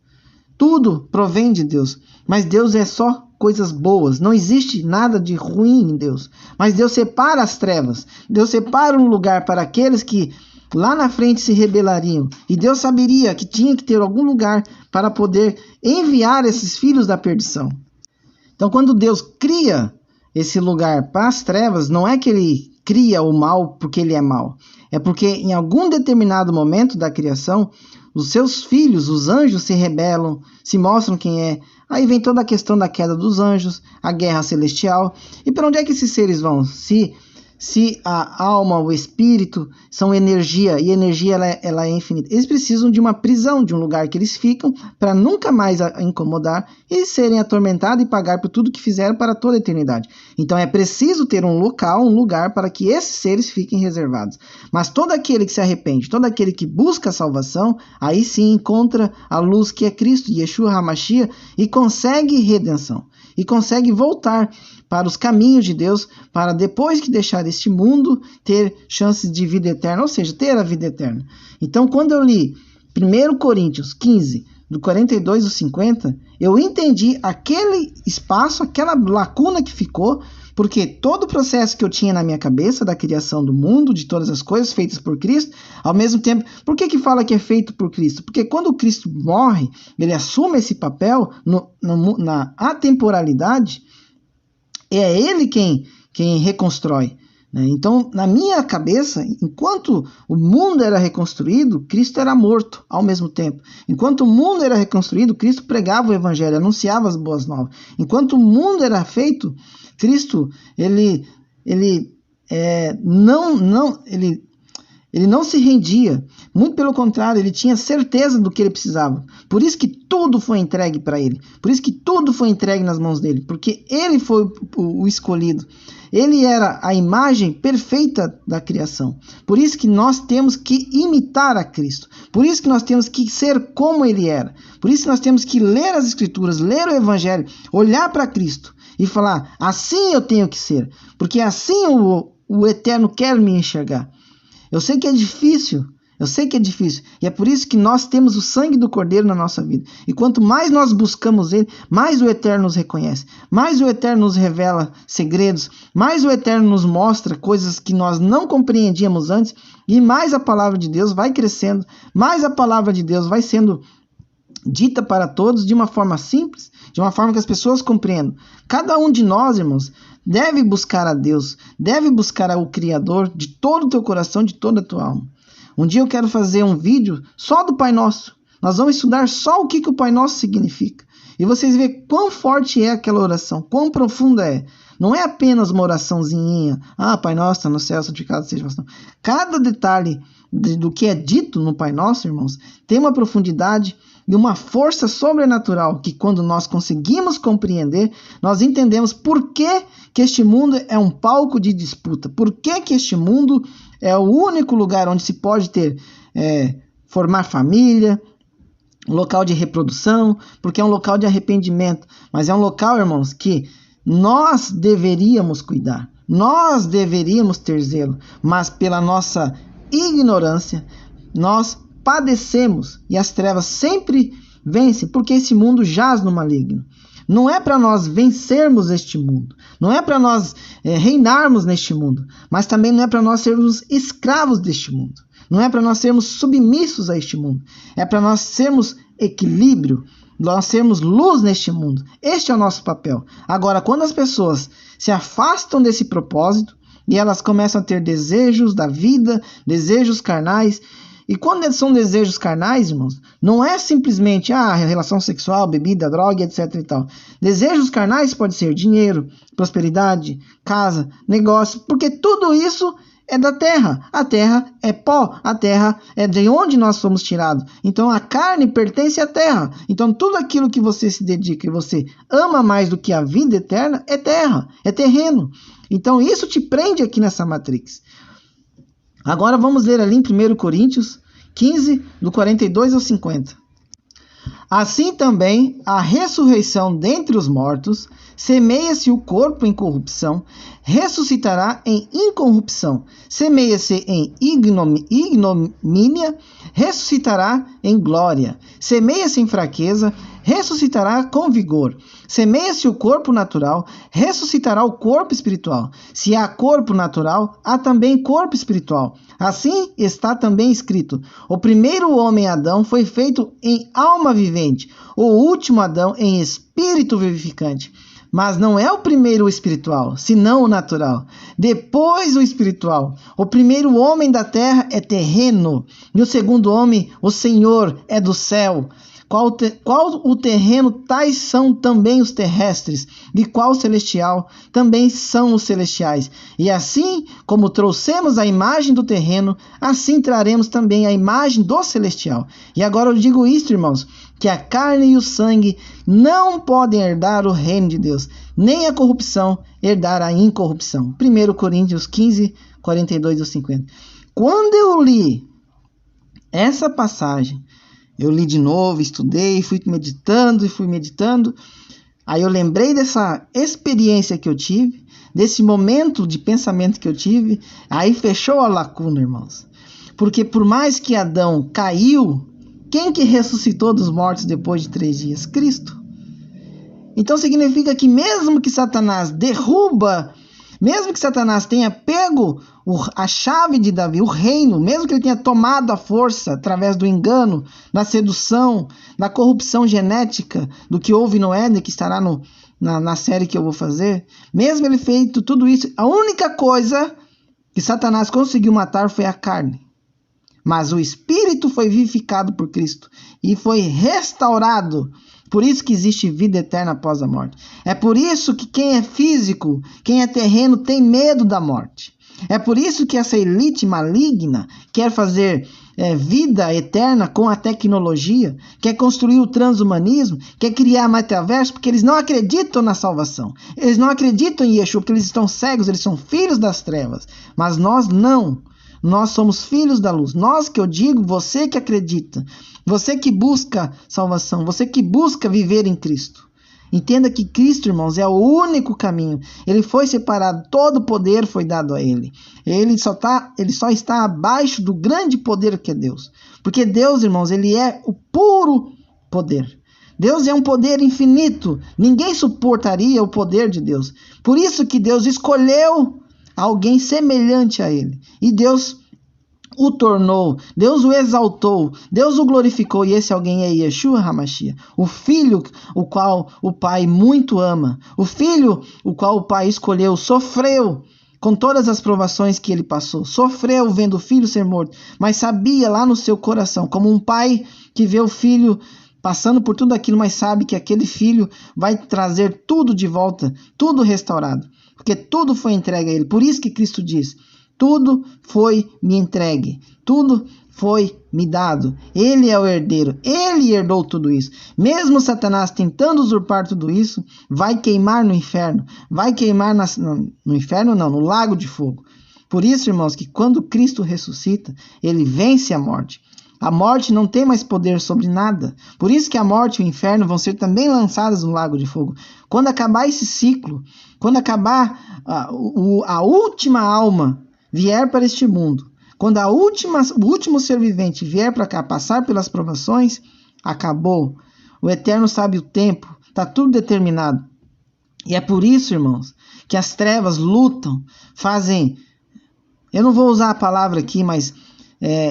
Tudo provém de Deus. Mas Deus é só coisas boas. Não existe nada de ruim em Deus. Mas Deus separa as trevas. Deus separa um lugar para aqueles que lá na frente se rebelariam. E Deus saberia que tinha que ter algum lugar para poder enviar esses filhos da perdição. Então, quando Deus cria esse lugar para as trevas, não é que ele cria o mal porque ele é mau. É porque em algum determinado momento da criação, os seus filhos, os anjos, se rebelam, se mostram quem é. Aí vem toda a questão da queda dos anjos, a guerra celestial. E para onde é que esses seres vão? Se a alma, o espírito são energia, e energia ela é infinita, eles precisam de uma prisão, de um lugar que eles ficam para nunca mais incomodar e serem atormentados e pagar por tudo que fizeram para toda a eternidade. Então é preciso ter um local, um lugar para que esses seres fiquem reservados. Mas todo aquele que se arrepende, todo aquele que busca a salvação, aí sim encontra a luz que é Cristo, Yeshua HaMashiach, e consegue redenção. E consegue voltar para os caminhos de Deus, para depois que deixar este mundo, ter chances de vida eterna, ou seja, ter a vida eterna. Então, quando eu li 1 Coríntios 15, do 42 ao 50, eu entendi aquele espaço, aquela lacuna que ficou, porque todo o processo que eu tinha na minha cabeça, da criação do mundo, de todas as coisas feitas por Cristo, ao mesmo tempo, por que fala que é feito por Cristo? Porque quando Cristo morre, ele assume esse papel na atemporalidade, é ele quem reconstrói. Né? Então, na minha cabeça, enquanto o mundo era reconstruído, Cristo era morto ao mesmo tempo. Enquanto o mundo era reconstruído, Cristo pregava o evangelho, anunciava as boas novas. Enquanto o mundo era feito, Cristo ele não se rendia. Muito pelo contrário, ele tinha certeza do que ele precisava. Por isso que tudo foi entregue para ele. Por isso que tudo foi entregue nas mãos dele. Porque ele foi o escolhido. Ele era a imagem perfeita da criação. Por isso que nós temos que imitar a Cristo. Por isso que nós temos que ser como ele era. Por isso que nós temos que ler as Escrituras, ler o Evangelho, olhar para Cristo e falar: assim eu tenho que ser. Porque assim o Eterno quer me enxergar. Eu sei que é difícil, Eu sei que é difícil. E é por isso que nós temos o sangue do Cordeiro na nossa vida. E quanto mais nós buscamos ele, mais o Eterno nos reconhece. Mais o Eterno nos revela segredos. Mais o Eterno nos mostra coisas que nós não compreendíamos antes. E mais a palavra de Deus vai crescendo. Mais a palavra de Deus vai sendo dita para todos de uma forma simples, de uma forma que as pessoas compreendam. Cada um de nós, irmãos, deve buscar a Deus, deve buscar o Criador de todo o teu coração, de toda a tua alma. Um dia eu quero fazer um vídeo só do Pai Nosso. Nós vamos estudar só o que o Pai Nosso significa. E vocês verem quão forte é aquela oração, quão profunda é. Não é apenas uma oraçãozinha, Pai Nosso está no céu, santificado seja o vosso nome. Cada detalhe do que é dito no Pai Nosso, irmãos, tem uma profundidade e uma força sobrenatural que quando nós conseguimos compreender, nós entendemos por que este mundo é um palco de disputa, por que este mundo é o único lugar onde se pode ter, formar família, um local de reprodução, porque é um local de arrependimento, mas é um local, irmãos, que nós deveríamos cuidar, nós deveríamos ter zelo, mas pela nossa ignorância, nós padecemos e as trevas sempre vencem, porque esse mundo jaz no maligno. Não é para nós vencermos este mundo, não é para nós reinarmos neste mundo, mas também não é para nós sermos escravos deste mundo, não é para nós sermos submissos a este mundo, é para nós sermos equilíbrio, nós sermos luz neste mundo. Este é o nosso papel. Agora, quando as pessoas se afastam desse propósito e elas começam a ter desejos da vida, desejos carnais, e quando são desejos carnais, irmãos, não é simplesmente relação sexual, bebida, droga, etc e tal. Desejos carnais pode ser dinheiro, prosperidade, casa, negócio, porque tudo isso é da terra. A terra é pó, a terra é de onde nós somos tirados. Então a carne pertence à terra. Então tudo aquilo que você se dedica e você ama mais do que a vida eterna é terra, é terreno. Então isso te prende aqui nessa matrix. Agora vamos ler ali em 1 Coríntios 15, do 42 ao 50. Assim também, a ressurreição dentre os mortos, semeia-se o corpo em corrupção, ressuscitará em incorrupção, semeia-se em ignomínia, ressuscitará em glória, semeia-se em fraqueza, ressuscitará com vigor, semeia-se o corpo natural, ressuscitará o corpo espiritual. Se há corpo natural, há também corpo espiritual. Assim está também escrito: o primeiro homem Adão foi feito em alma vivente, o último Adão em espírito vivificante. Mas não é o primeiro o espiritual, senão o natural. Depois o espiritual. O primeiro homem da terra é terreno, e o segundo homem, o Senhor, é do céu. Qual o terreno, tais são também os terrestres, e qual celestial, também são os celestiais. E assim como trouxemos a imagem do terreno, assim traremos também a imagem do celestial. E agora eu digo isto, irmãos, que a carne e o sangue não podem herdar o reino de Deus, nem a corrupção herdar a incorrupção. 1 Coríntios 15, 42 e 50. Quando eu li essa passagem, eu li de novo, estudei, fui meditando. Aí eu lembrei dessa experiência que eu tive, desse momento de pensamento que eu tive. Aí fechou a lacuna, irmãos. Porque por mais que Adão caiu, quem que ressuscitou dos mortos depois de 3 dias? Cristo. Então significa que mesmo que Satanás mesmo que Satanás tenha pego a chave de Davi, o reino, mesmo que ele tenha tomado a força através do engano, da sedução, da corrupção genética, do que houve no Éden, que estará na série que eu vou fazer, mesmo ele feito tudo isso, a única coisa que Satanás conseguiu matar foi a carne. Mas o espírito foi vivificado por Cristo e foi restaurado. Por isso que existe vida eterna após a morte. É por isso que quem é físico, quem é terreno, tem medo da morte. É por isso que essa elite maligna quer fazer vida eterna com a tecnologia, quer construir o transhumanismo, quer criar metaverso, porque eles não acreditam na salvação. Eles não acreditam em Yeshua, porque eles estão cegos, eles são filhos das trevas. Mas nós não. Nós somos filhos da luz. Nós que eu digo, você que acredita, você que busca salvação, você que busca viver em Cristo. Entenda que Cristo, irmãos, é o único caminho. Ele foi separado, todo o poder foi dado a ele. Ele só está abaixo do grande poder que é Deus. Porque Deus, irmãos, ele é o puro poder. Deus é um poder infinito. Ninguém suportaria o poder de Deus. Por isso que Deus escolheu alguém semelhante a ele. E Deus o tornou, Deus o exaltou, Deus o glorificou, e esse alguém é Yeshua HaMashiach, o Filho o qual o Pai muito ama, o Filho o qual o Pai escolheu, sofreu com todas as provações que ele passou, sofreu vendo o filho ser morto, mas sabia lá no seu coração, como um pai que vê o filho passando por tudo aquilo, mas sabe que aquele filho vai trazer tudo de volta, tudo restaurado, porque tudo foi entregue a ele. Por isso que Cristo diz: tudo foi me entregue, tudo foi me dado. Ele é o herdeiro, ele herdou tudo isso. Mesmo Satanás tentando usurpar tudo isso, vai queimar no inferno. Vai queimar no inferno não, no lago de fogo. Por isso, irmãos, que quando Cristo ressuscita, ele vence a morte. A morte não tem mais poder sobre nada. Por isso que a morte e o inferno vão ser também lançadas no lago de fogo. Quando acabar esse ciclo, quando acabar a última alma vier para este mundo, quando o último ser vivente vier para cá passar pelas provações, acabou. O Eterno sabe o tempo, está tudo determinado. E é por isso, irmãos, que as trevas lutam, fazem, eu não vou usar a palavra aqui, mas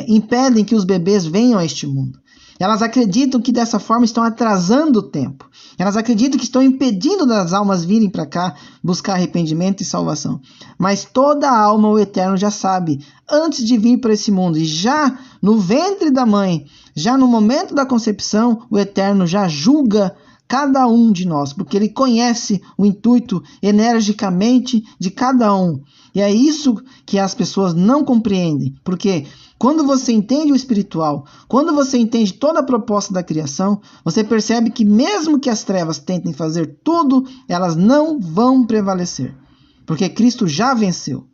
impedem que os bebês venham a este mundo. Elas acreditam que dessa forma estão atrasando o tempo. Elas acreditam que estão impedindo das almas virem para cá buscar arrependimento e salvação. Mas toda alma o Eterno já sabe, antes de vir para esse mundo, e já no ventre da mãe, já no momento da concepção, o Eterno já julga cada um de nós, porque ele conhece o intuito energicamente de cada um. E é isso que as pessoas não compreendem, porque quando você entende o espiritual, quando você entende toda a proposta da criação, você percebe que mesmo que as trevas tentem fazer tudo, elas não vão prevalecer, porque Cristo já venceu.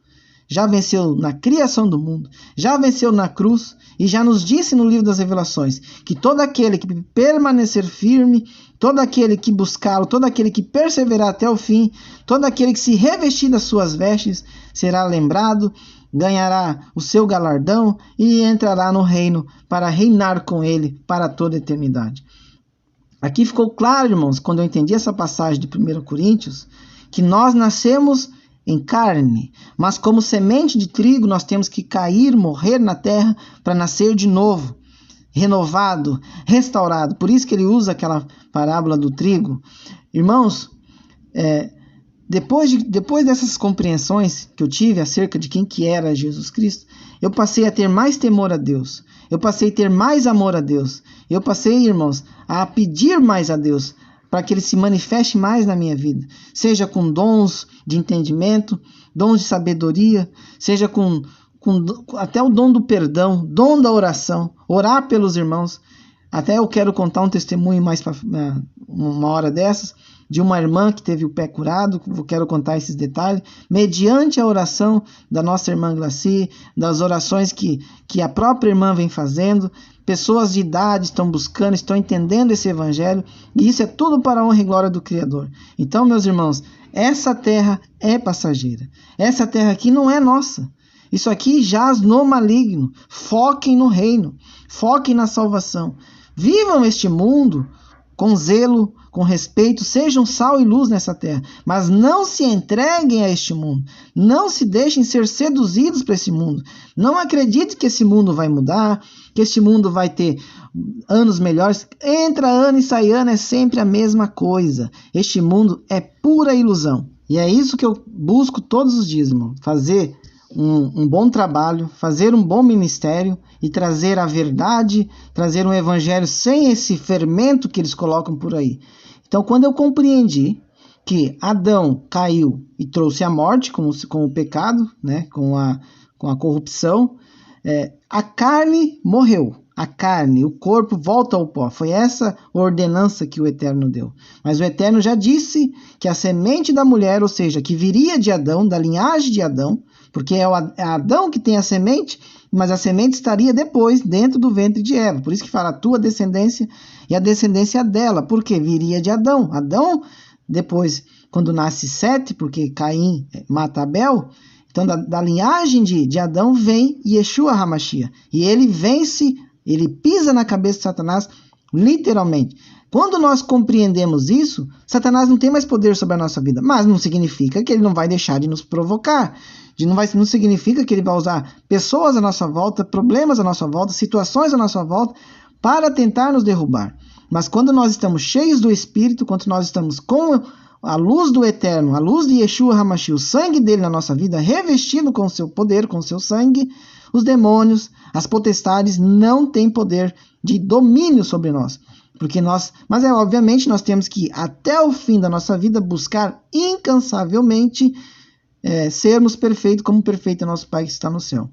Já venceu na criação do mundo, já venceu na cruz e já nos disse no livro das Revelações que todo aquele que permanecer firme, todo aquele que buscá-lo, todo aquele que perseverar até o fim, todo aquele que se revestir das suas vestes será lembrado, ganhará o seu galardão e entrará no reino para reinar com ele para toda a eternidade. Aqui ficou claro, irmãos, quando eu entendi essa passagem de 1 Coríntios, que nós nascemos em carne, mas como semente de trigo nós temos que cair, morrer na terra para nascer de novo, renovado, restaurado. Por isso que ele usa aquela parábola do trigo. Irmãos, depois dessas compreensões que eu tive acerca de quem que era Jesus Cristo, eu passei a ter mais temor a Deus, eu passei a ter mais amor a Deus, eu passei, irmãos, a pedir mais a Deus, para que ele se manifeste mais na minha vida, seja com dons de entendimento, dons de sabedoria, seja com até o dom do perdão, dom da oração, orar pelos irmãos. Até eu quero contar um testemunho mais para uma hora dessas, de uma irmã que teve o pé curado. Eu quero contar esses detalhes, mediante a oração da nossa irmã Glaci, das orações que a própria irmã vem fazendo. Pessoas de idade estão buscando, estão entendendo esse evangelho, e isso é tudo para a honra e glória do Criador. Então, meus irmãos, essa terra é passageira. Essa terra aqui não é nossa. Isso aqui jaz no maligno. Foquem no reino, foquem na salvação. Vivam este mundo com zelo, com respeito, sejam sal e luz nessa terra, mas não se entreguem a este mundo, não se deixem ser seduzidos para esse mundo, não acredite que esse mundo vai mudar, que este mundo vai ter anos melhores. Entra ano e sai ano, é sempre a mesma coisa. Este mundo é pura ilusão, e é isso que eu busco todos os dias, irmão, fazer um bom trabalho, fazer um bom ministério e trazer a verdade, trazer um evangelho sem esse fermento que eles colocam por aí. Então, quando eu compreendi que Adão caiu e trouxe a morte com o pecado, né, com a corrupção, a carne morreu, a carne, o corpo volta ao pó. Foi essa ordenança que o Eterno deu. Mas o Eterno já disse que a semente da mulher, ou seja, que viria de Adão, da linhagem de Adão, porque é Adão que tem a semente, mas a semente estaria depois dentro do ventre de Eva. Por isso que fala a tua descendência e a descendência dela, porque viria de Adão. Adão, depois, quando nasce Sete, porque Caim mata Abel, então da linhagem de Adão vem Yeshua HaMashiach. E ele vence, ele pisa na cabeça de Satanás, literalmente. Quando nós compreendemos isso, Satanás não tem mais poder sobre a nossa vida, mas não significa que ele não vai deixar de nos provocar, não significa que ele vai usar pessoas à nossa volta, problemas à nossa volta, situações à nossa volta, para tentar nos derrubar. Mas quando nós estamos cheios do Espírito, quando nós estamos com a luz do Eterno, a luz de Yeshua HaMashiach, o sangue dele na nossa vida, revestido com o seu poder, com o seu sangue, os demônios, as potestades não têm poder de domínio sobre nós. Mas obviamente nós temos que, até o fim da nossa vida, buscar incansavelmente sermos perfeitos, como perfeito é nosso Pai que está no céu.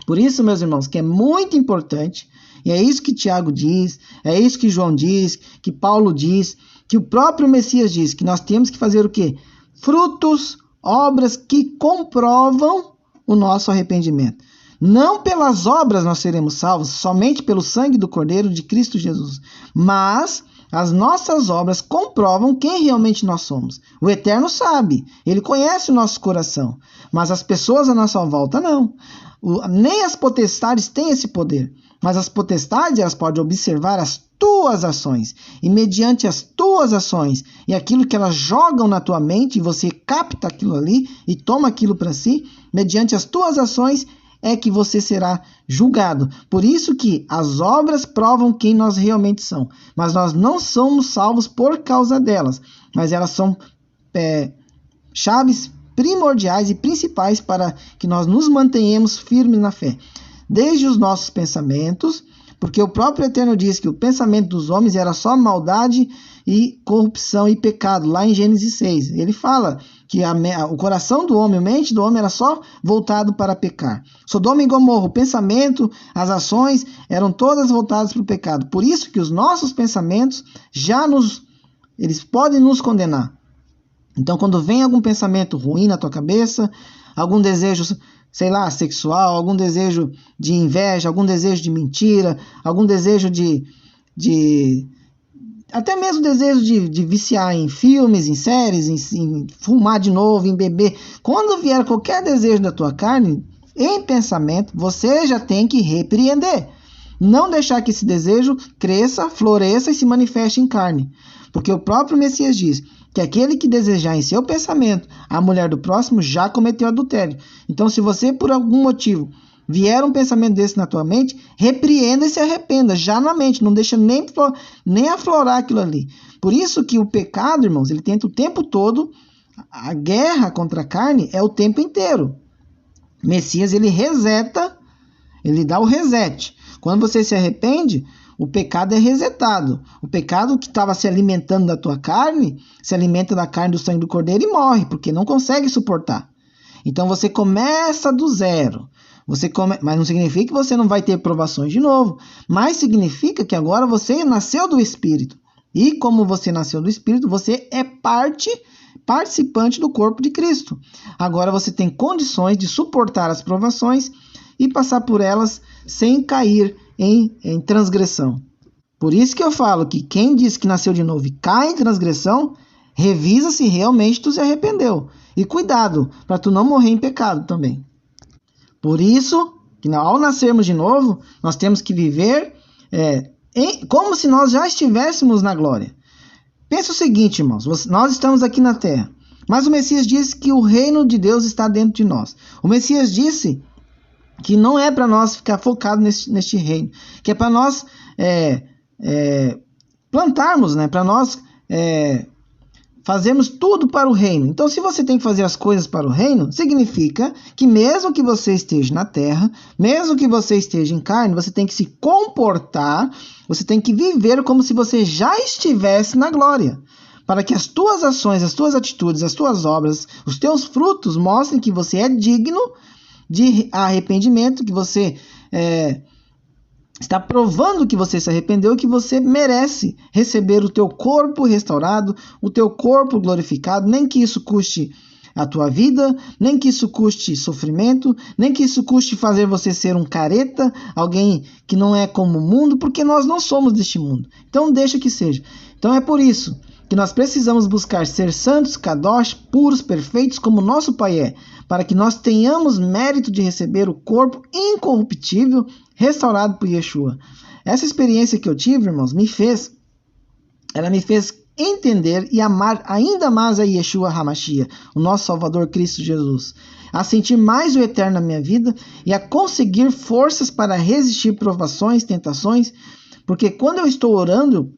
Por isso, meus irmãos, que é muito importante, e é isso que Tiago diz, é isso que João diz, que Paulo diz, que o próprio Messias diz, que nós temos que fazer o quê? Frutos, obras que comprovam o nosso arrependimento. Não pelas obras nós seremos salvos, somente pelo sangue do Cordeiro de Cristo Jesus. Mas as nossas obras comprovam quem realmente nós somos. O Eterno sabe, Ele conhece o nosso coração, mas as pessoas à nossa volta não. Nem as potestades têm esse poder, mas as potestades elas podem observar as tuas ações, e mediante as tuas ações e aquilo que elas jogam na tua mente, e você capta aquilo ali e toma aquilo para si, mediante as tuas ações é que você será julgado. Por isso que as obras provam quem nós realmente somos, mas nós não somos salvos por causa delas, mas elas são chaves primordiais e principais para que nós nos mantenhamos firmes na fé. Desde os nossos pensamentos, porque o próprio Eterno diz que o pensamento dos homens era só maldade e corrupção e pecado, lá em Gênesis 6. Ele fala que o coração do homem, a mente do homem era só voltado para pecar. Sodoma e Gomorra, o pensamento, as ações eram todas voltadas para o pecado. Por isso que os nossos pensamentos eles podem nos condenar. Então, quando vem algum pensamento ruim na tua cabeça, algum desejo, sei lá, sexual, algum desejo de inveja, algum desejo de mentira, algum desejo até mesmo desejo de viciar em filmes, em séries, em fumar de novo, em beber. Quando vier qualquer desejo da tua carne, em pensamento, você já tem que repreender. Não deixar que esse desejo cresça, floresça e se manifeste em carne. Porque o próprio Messias diz que aquele que desejar em seu pensamento a mulher do próximo já cometeu adultério. Então, se você, por algum motivo, vier um pensamento desse na tua mente, repreenda e se arrependa, já na mente, não deixa nem aflorar aquilo ali. Por isso que o pecado, irmãos, ele tenta o tempo todo, a guerra contra a carne é o tempo inteiro. Messias, ele reseta, ele dá o reset. Quando você se arrepende, o pecado é resetado. O pecado que estava se alimentando da tua carne, se alimenta da carne do sangue do Cordeiro e morre, porque não consegue suportar. Então você começa do zero. Mas não significa que você não vai ter provações de novo. Mas significa que agora você nasceu do Espírito. E como você nasceu do Espírito, você é participante do corpo de Cristo. Agora você tem condições de suportar as provações e passar por elas sem cair em transgressão. Por isso que eu falo que quem diz que nasceu de novo e cai em transgressão, revisa se realmente tu se arrependeu. E cuidado, para tu não morrer em pecado também. Por isso, que ao nascermos de novo, nós temos que viver como se nós já estivéssemos na glória. Pensa o seguinte, irmãos, nós estamos aqui na terra, mas o Messias disse que o reino de Deus está dentro de nós. O Messias disse que não é para nós ficar focado neste reino, que é para nós plantarmos, né? Para nós fazermos tudo para o reino. Então, se você tem que fazer as coisas para o reino, significa que mesmo que você esteja na terra, mesmo que você esteja em carne, você tem que se comportar, você tem que viver como se você já estivesse na glória, para que as tuas ações, as tuas atitudes, as tuas obras, os teus frutos mostrem que você é digno de arrependimento, que você está provando que você se arrependeu e que você merece receber o teu corpo restaurado, o teu corpo glorificado, nem que isso custe a tua vida, nem que isso custe sofrimento, nem que isso custe fazer você ser um careta, alguém que não é como o mundo, porque nós não somos deste mundo. Então deixa que seja. Então é por isso que nós precisamos buscar ser santos, kadosh, puros, perfeitos, como nosso Pai é, para que nós tenhamos mérito de receber o corpo incorruptível restaurado por Yeshua. Essa experiência que eu tive, irmãos, me fez entender e amar ainda mais a Yeshua HaMashiach, o nosso Salvador Cristo Jesus, a sentir mais o Eterno na minha vida e a conseguir forças para resistir provações, tentações, porque quando eu estou orando,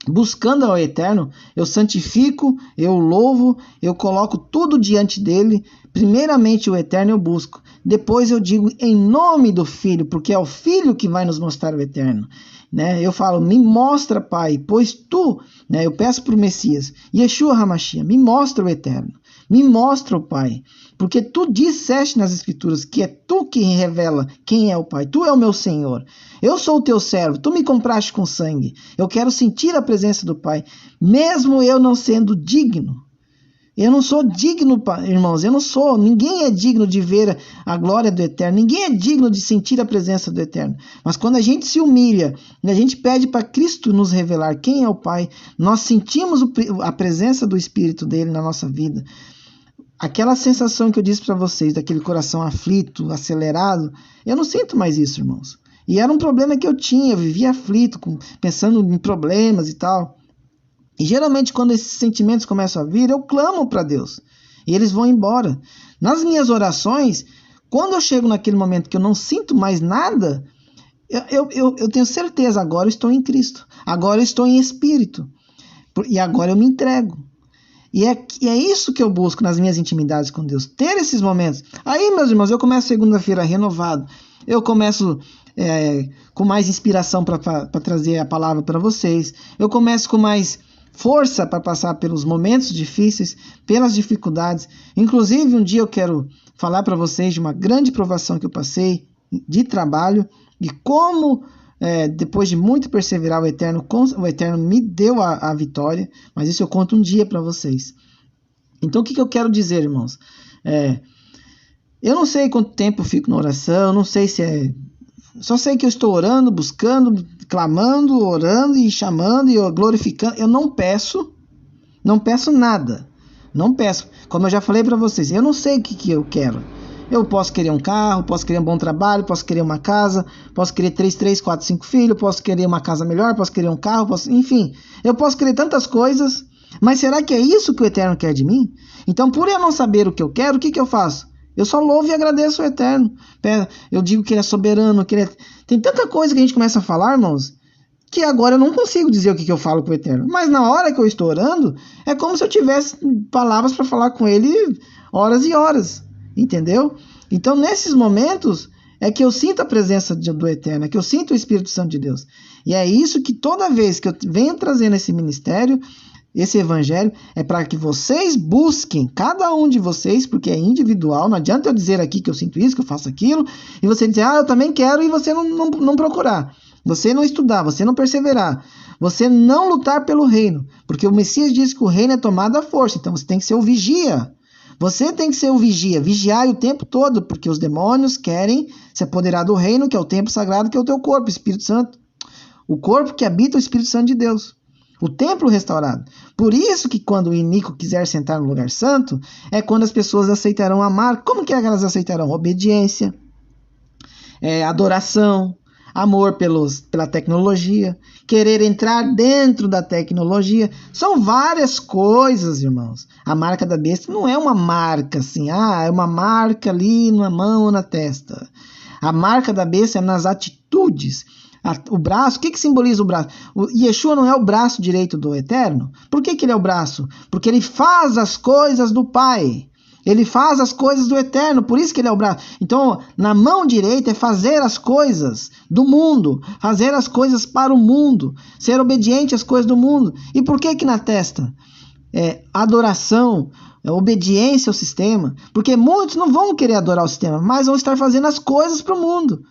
buscando ao Eterno, eu santifico, eu louvo, eu coloco tudo diante dele. Primeiramente o Eterno eu busco, depois eu digo em nome do Filho, porque é o Filho que vai nos mostrar o Eterno. Eu falo, me mostra, Pai, pois tu, eu peço para o Messias, Yeshua HaMashiach, me mostra o Eterno, me mostra o Pai, porque tu disseste nas Escrituras que é tu que revela quem é o Pai, tu é o meu Senhor, eu sou o teu servo, tu me compraste com sangue, eu quero sentir a presença do Pai, mesmo eu não sendo digno. Eu não sou digno, irmãos, ninguém é digno de ver a glória do Eterno, ninguém é digno de sentir a presença do Eterno. Mas quando a gente se humilha, a gente pede para Cristo nos revelar quem é o Pai, nós sentimos a presença do Espírito dele na nossa vida. Aquela sensação que eu disse para vocês, daquele coração aflito, acelerado, eu não sinto mais isso, irmãos. E era um problema que eu tinha, eu vivia aflito, pensando em problemas e tal. E geralmente quando esses sentimentos começam a vir, eu clamo para Deus. E eles vão embora. Nas minhas orações, quando eu chego naquele momento que eu não sinto mais nada, eu tenho certeza, agora eu estou em Cristo. Agora eu estou em Espírito. E agora eu me entrego. E é isso que eu busco nas minhas intimidades com Deus. Ter esses momentos. Aí, meus irmãos, eu começo segunda-feira renovado. Eu começo com mais inspiração para trazer a palavra para vocês. Eu começo com mais força para passar pelos momentos difíceis, pelas dificuldades. Inclusive, um dia eu quero falar para vocês de uma grande provação que eu passei de trabalho e como, depois de muito perseverar, o Eterno me deu a vitória, mas isso eu conto um dia para vocês. Então, o que eu quero dizer, irmãos? Eu não sei quanto tempo eu fico na oração, não sei se só sei que eu estou orando, buscando, clamando, orando e chamando e glorificando. Eu não peço nada. Não peço. Como eu já falei para vocês, eu não sei o que eu quero. Eu posso querer um carro, posso querer um bom trabalho, posso querer uma casa, posso querer 3, 4, 5 filhos, posso querer uma casa melhor, posso querer um carro, enfim. Eu posso querer tantas coisas, mas será que é isso que o Eterno quer de mim? Então, por eu não saber o que eu quero, o que eu faço? Eu só louvo e agradeço ao Eterno. Eu digo que Ele é soberano, que Ele é... Tem tanta coisa que a gente começa a falar, irmãos, que agora eu não consigo dizer o que eu falo com o Eterno. Mas na hora que eu estou orando, é como se eu tivesse palavras para falar com Ele horas e horas. Entendeu? Então, nesses momentos, é que eu sinto a presença do Eterno, é que eu sinto o Espírito Santo de Deus. E é isso que toda vez que eu venho trazendo esse ministério, esse evangelho, é para que vocês busquem, cada um de vocês, porque é individual, não adianta eu dizer aqui que eu sinto isso, que eu faço aquilo, e você dizer, eu também quero, e você não procurar, você não estudar, você não perseverar, você não lutar pelo reino, porque o Messias diz que o reino é tomado à força, então você tem que ser o vigia. Você tem que ser o vigia, vigiar o tempo todo, porque os demônios querem se apoderar do reino, que é o templo sagrado, que é o teu corpo, o Espírito Santo. O corpo que habita o Espírito Santo de Deus. O templo restaurado. Por isso que quando o iníquo quiser sentar no lugar santo, é quando as pessoas aceitarão amar. Como que elas aceitarão? Obediência, adoração, amor pela tecnologia, querer entrar dentro da tecnologia. São várias coisas, irmãos. A marca da besta não é uma marca assim, é uma marca ali na mão ou na testa. A marca da besta é nas atitudes. O braço, o que simboliza o braço? O Yeshua não é o braço direito do Eterno? Por que ele é o braço? Porque ele faz as coisas do Pai. Ele faz as coisas do Eterno, por isso que ele é o braço. Então, na mão direita é fazer as coisas do mundo, fazer as coisas para o mundo, ser obediente às coisas do mundo. E por que na testa? Adoração, obediência ao sistema. Porque muitos não vão querer adorar o sistema, mas vão estar fazendo as coisas para o mundo.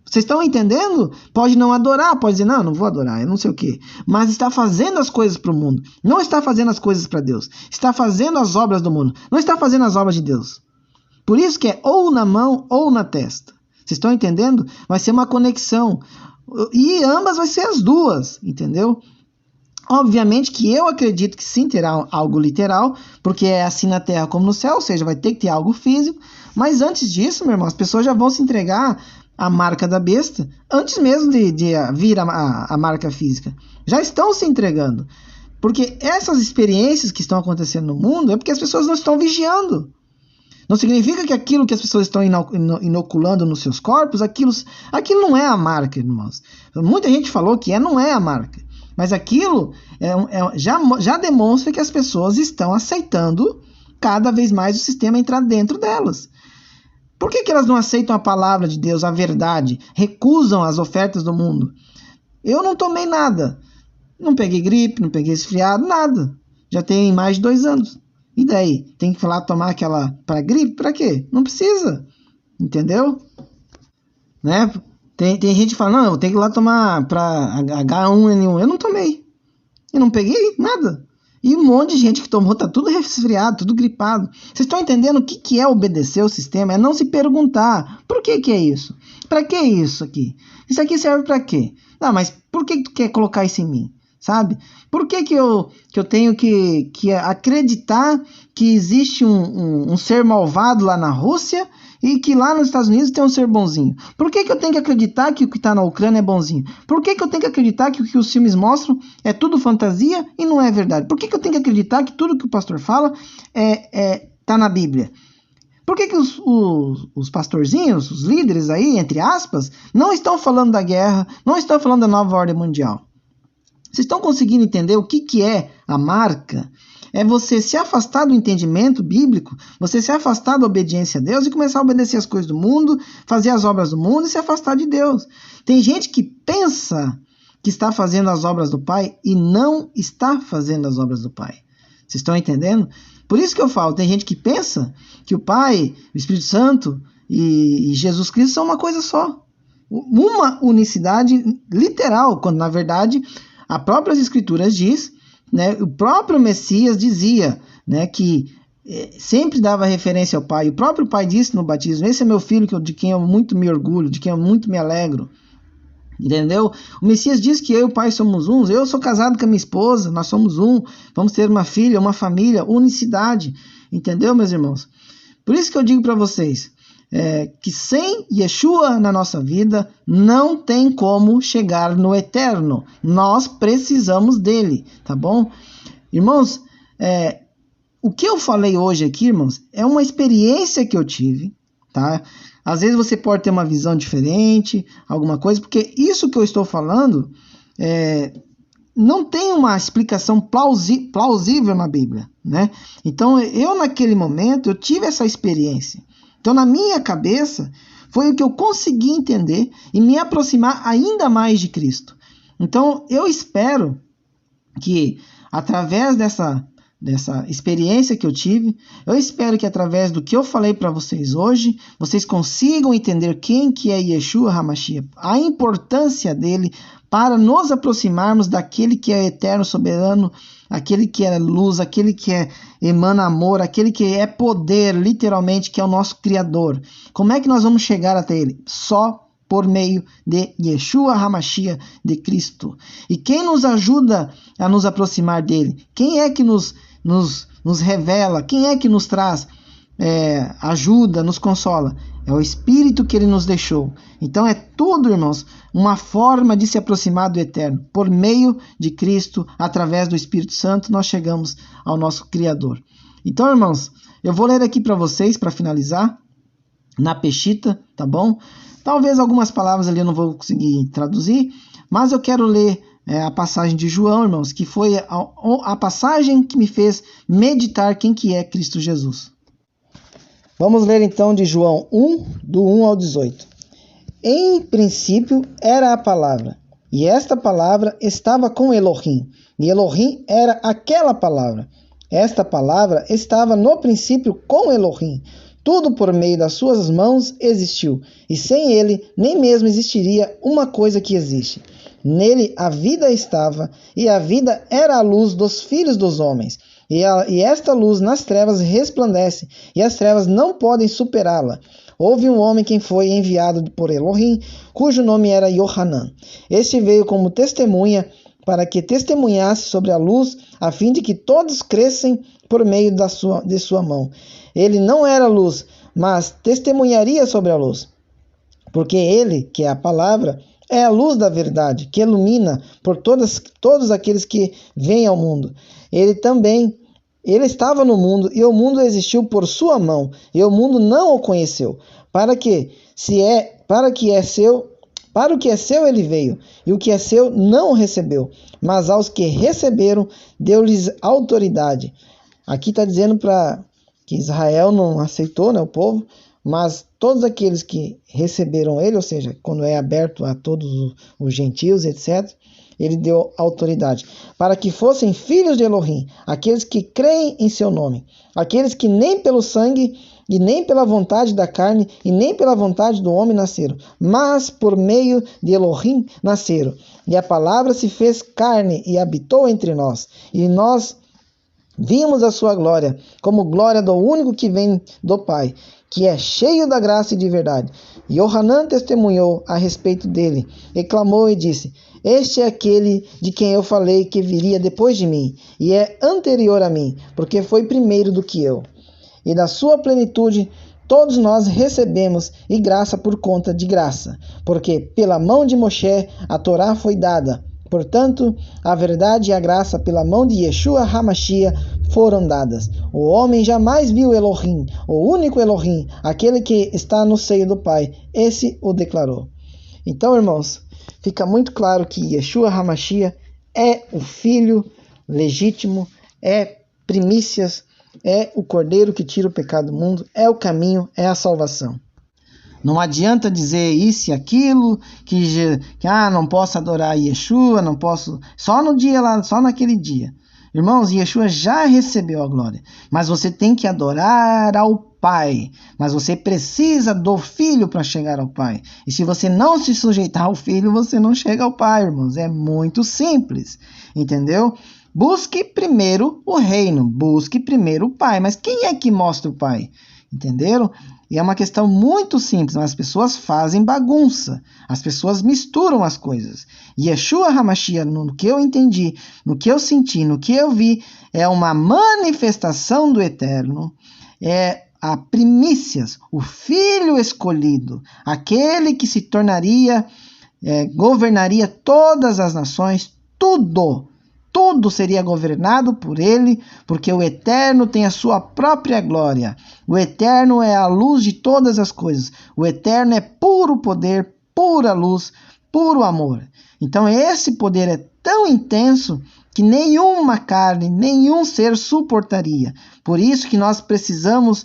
Vocês estão entendendo? Pode não adorar, pode dizer, não vou adorar, eu não sei o quê. Mas está fazendo as coisas para o mundo. Não está fazendo as coisas para Deus. Está fazendo as obras do mundo. Não está fazendo as obras de Deus. Por isso que é ou na mão ou na testa. Vocês estão entendendo? Vai ser uma conexão. E ambas vai ser as duas, entendeu? Obviamente que eu acredito que sim terá algo literal, porque é assim na terra como no céu, ou seja, vai ter que ter algo físico. Mas antes disso, meu irmão, as pessoas já vão se entregar à marca da besta, antes mesmo de vir a marca física. Já estão se entregando. Porque essas experiências que estão acontecendo no mundo é porque as pessoas não estão vigiando. Não significa que aquilo que as pessoas estão inoculando nos seus corpos, aquilo não é a marca, irmãos. Muita gente falou que não é a marca. Mas aquilo já demonstra que as pessoas estão aceitando cada vez mais o sistema entrar dentro delas. Por que elas não aceitam a palavra de Deus, a verdade? Recusam as ofertas do mundo? Eu não tomei nada. Não peguei gripe, não peguei resfriado, nada. Já tem mais de 2 anos. E daí? Tem que ir lá tomar aquela para gripe? Para quê? Não precisa. Entendeu? Né? Tem gente que fala, não, eu tenho que ir lá tomar para H1N1. Eu não tomei. Eu não peguei nada. E um monte de gente que tomou, tá tudo resfriado, tudo gripado. Vocês estão entendendo o que é obedecer o sistema? É não se perguntar, por que é isso? Para que é isso aqui? Isso aqui serve para quê? Não, mas por que tu quer colocar isso em mim? Sabe? Por que eu tenho que acreditar que existe um ser malvado lá na Rússia e que lá nos Estados Unidos tem um ser bonzinho? Por que eu tenho que acreditar que o que está na Ucrânia é bonzinho? Por que eu tenho que acreditar que o que os filmes mostram é tudo fantasia e não é verdade? Por que eu tenho que acreditar que tudo que o pastor fala está na Bíblia? Por que os pastorzinhos, os líderes aí, entre aspas, não estão falando da guerra, não estão falando da nova ordem mundial? Vocês estão conseguindo entender o que é a marca? É você se afastar do entendimento bíblico, você se afastar da obediência a Deus e começar a obedecer as coisas do mundo, fazer as obras do mundo e se afastar de Deus. Tem gente que pensa que está fazendo as obras do Pai e não está fazendo as obras do Pai. Vocês estão entendendo? Por isso que eu falo, tem gente que pensa que o Pai, o Espírito Santo e Jesus Cristo são uma coisa só. Uma unicidade literal, quando na verdade as próprias Escrituras diz, né, o próprio Messias dizia, né, que sempre dava referência ao Pai. O próprio Pai disse no batismo, esse é meu filho de quem eu muito me orgulho, de quem eu muito me alegro. Entendeu? O Messias diz que eu e o Pai somos uns. Eu sou casado com a minha esposa, nós somos um. Vamos ter uma filha, uma família, unicidade. Entendeu, meus irmãos? Por isso que eu digo para vocês, que sem Yeshua na nossa vida, não tem como chegar no eterno. Nós precisamos dele, tá bom? Irmãos, o que eu falei hoje aqui, irmãos, é uma experiência que eu tive, tá? Às vezes você pode ter uma visão diferente, alguma coisa, porque isso que eu estou falando não tem uma explicação plausível na Bíblia, né? Então, eu naquele momento, eu tive essa experiência. Então, na minha cabeça, foi o que eu consegui entender e me aproximar ainda mais de Cristo. Então, eu espero que, através dessa experiência que eu tive, eu espero que através do que eu falei para vocês hoje, vocês consigam entender quem que é Yeshua HaMashiach, a importância dele para nos aproximarmos daquele que é eterno, soberano, aquele que é luz, aquele que emana amor, aquele que é poder, literalmente, que é o nosso Criador. Como é que nós vamos chegar até ele? Só por meio de Yeshua HaMashiach, de Cristo. E quem nos ajuda a nos aproximar dele? Quem é que nos revela? Quem é que nos traz ajuda, nos consola? É o Espírito que ele nos deixou. Então é tudo, irmãos, uma forma de se aproximar do Eterno. Por meio de Cristo, através do Espírito Santo, nós chegamos ao nosso Criador. Então, irmãos, eu vou ler aqui para vocês, para finalizar, na Peshita, tá bom? Talvez algumas palavras ali eu não vou conseguir traduzir, mas eu quero ler a passagem de João, irmãos, que foi a passagem que me fez meditar quem que é Cristo Jesus. Vamos ler então de João 1, do 1 ao 18. Em princípio era a palavra, e esta palavra estava com Elohim, e Elohim era aquela palavra. Esta palavra estava no princípio com Elohim. Tudo por meio das suas mãos existiu, e sem ele nem mesmo existiria uma coisa que existe. Nele a vida estava, e a vida era a luz dos filhos dos homens. E esta luz nas trevas resplandece, e as trevas não podem superá-la. Houve um homem que foi enviado por Elohim, cujo nome era Yohanan. Este veio como testemunha, para que testemunhasse sobre a luz, a fim de que todos crescem por meio de sua mão. Ele não era luz, mas testemunharia sobre a luz. Porque ele, que é a palavra, é a luz da verdade, que ilumina por todos aqueles que vêm ao mundo. Ele estava no mundo, e o mundo existiu por sua mão, e o mundo não o conheceu. Para o que é seu ele veio, e o que é seu não o recebeu. Mas aos que receberam, deu-lhes autoridade. Aqui está dizendo que Israel não aceitou, né, o povo, mas todos aqueles que receberam ele, ou seja, quando é aberto a todos os gentios, etc., ele deu autoridade, para que fossem filhos de Elohim, aqueles que creem em seu nome, aqueles que nem pelo sangue, e nem pela vontade da carne, e nem pela vontade do homem nasceram, mas por meio de Elohim nasceram. E a palavra se fez carne e habitou entre nós, e nós vimos a sua glória, como glória do único que vem do Pai, que é cheio da graça e de verdade. Yohanan testemunhou a respeito dele, e clamou e disse: Este é aquele de quem eu falei que viria depois de mim, e é anterior a mim, porque foi primeiro do que eu. E da sua plenitude todos nós recebemos, e graça por conta de graça, porque pela mão de Moshe a Torá foi dada. Portanto, a verdade e a graça pela mão de Yeshua HaMashiach foram dadas. O homem jamais viu Elohim, o único Elohim, aquele que está no seio do Pai. Esse o declarou. Então, irmãos, fica muito claro que Yeshua HaMashiach é o Filho legítimo, é primícias, é o Cordeiro que tira o pecado do mundo, é o caminho, é a salvação. Não adianta dizer isso e aquilo, que não posso adorar Yeshua, não posso, só no dia lá, só naquele dia. Irmãos, Yeshua já recebeu a glória, mas você tem que adorar ao Pai, mas você precisa do Filho para chegar ao Pai. E se você não se sujeitar ao Filho, você não chega ao Pai, irmãos. É muito simples, entendeu? Busque primeiro o reino, busque primeiro o Pai. Mas quem é que mostra o Pai? Entenderam? E é uma questão muito simples, mas as pessoas fazem bagunça, as pessoas misturam as coisas. Yeshua HaMashiach, no que eu entendi, no que eu senti, no que eu vi, é uma manifestação do Eterno, é a primícias, o Filho escolhido, aquele que se tornaria, governaria todas as nações, tudo seria governado por ele, porque o Eterno tem a sua própria glória. O Eterno é a luz de todas as coisas. O Eterno é puro poder, pura luz, puro amor. Então esse poder é tão intenso que nenhuma carne, nenhum ser suportaria. Por isso que nós precisamos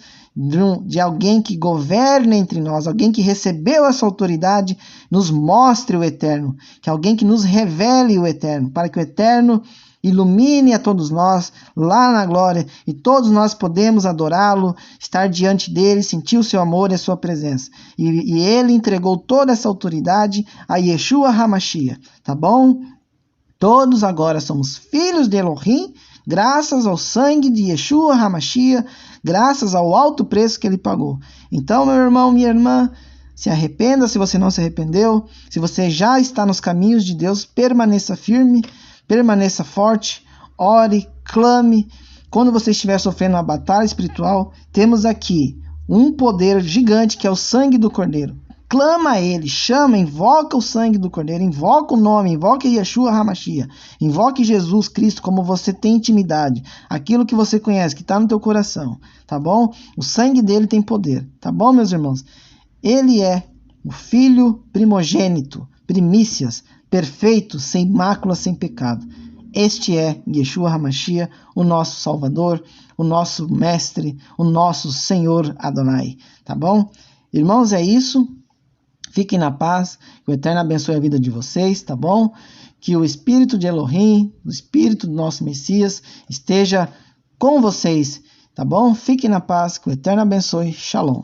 de alguém que governe entre nós, alguém que recebeu essa autoridade, nos mostre o Eterno, que alguém que nos revele o Eterno, para que o Eterno ilumine a todos nós lá na glória, e todos nós podemos adorá-lo, estar diante dele, sentir o seu amor e a sua presença. E ele entregou toda essa autoridade a Yeshua HaMashiach, tá bom? Todos agora somos filhos de Elohim, graças ao sangue de Yeshua HaMashiach, graças ao alto preço que ele pagou. Então, meu irmão, minha irmã, se arrependa se você não se arrependeu. Se você já está nos caminhos de Deus, permaneça firme, permaneça forte, ore, clame. Quando você estiver sofrendo uma batalha espiritual, temos aqui um poder gigante que é o sangue do Cordeiro. Clama a ele, chama, invoca o sangue do Cordeiro, invoca o nome, invoca Yeshua HaMashiach, invoque Jesus Cristo como você tem intimidade, aquilo que você conhece, que está no teu coração, tá bom? O sangue dele tem poder, tá bom, meus irmãos? Ele é o Filho primogênito, primícias, perfeito, sem mácula, sem pecado. Este é Yeshua HaMashiach, o nosso Salvador, o nosso Mestre, o nosso Senhor Adonai, tá bom? Irmãos, é isso. Fiquem na paz, que o Eterno abençoe a vida de vocês, tá bom? Que o Espírito de Elohim, o Espírito do nosso Messias, esteja com vocês, Tá bom? Fique na paz, que o Eterno abençoe. Shalom.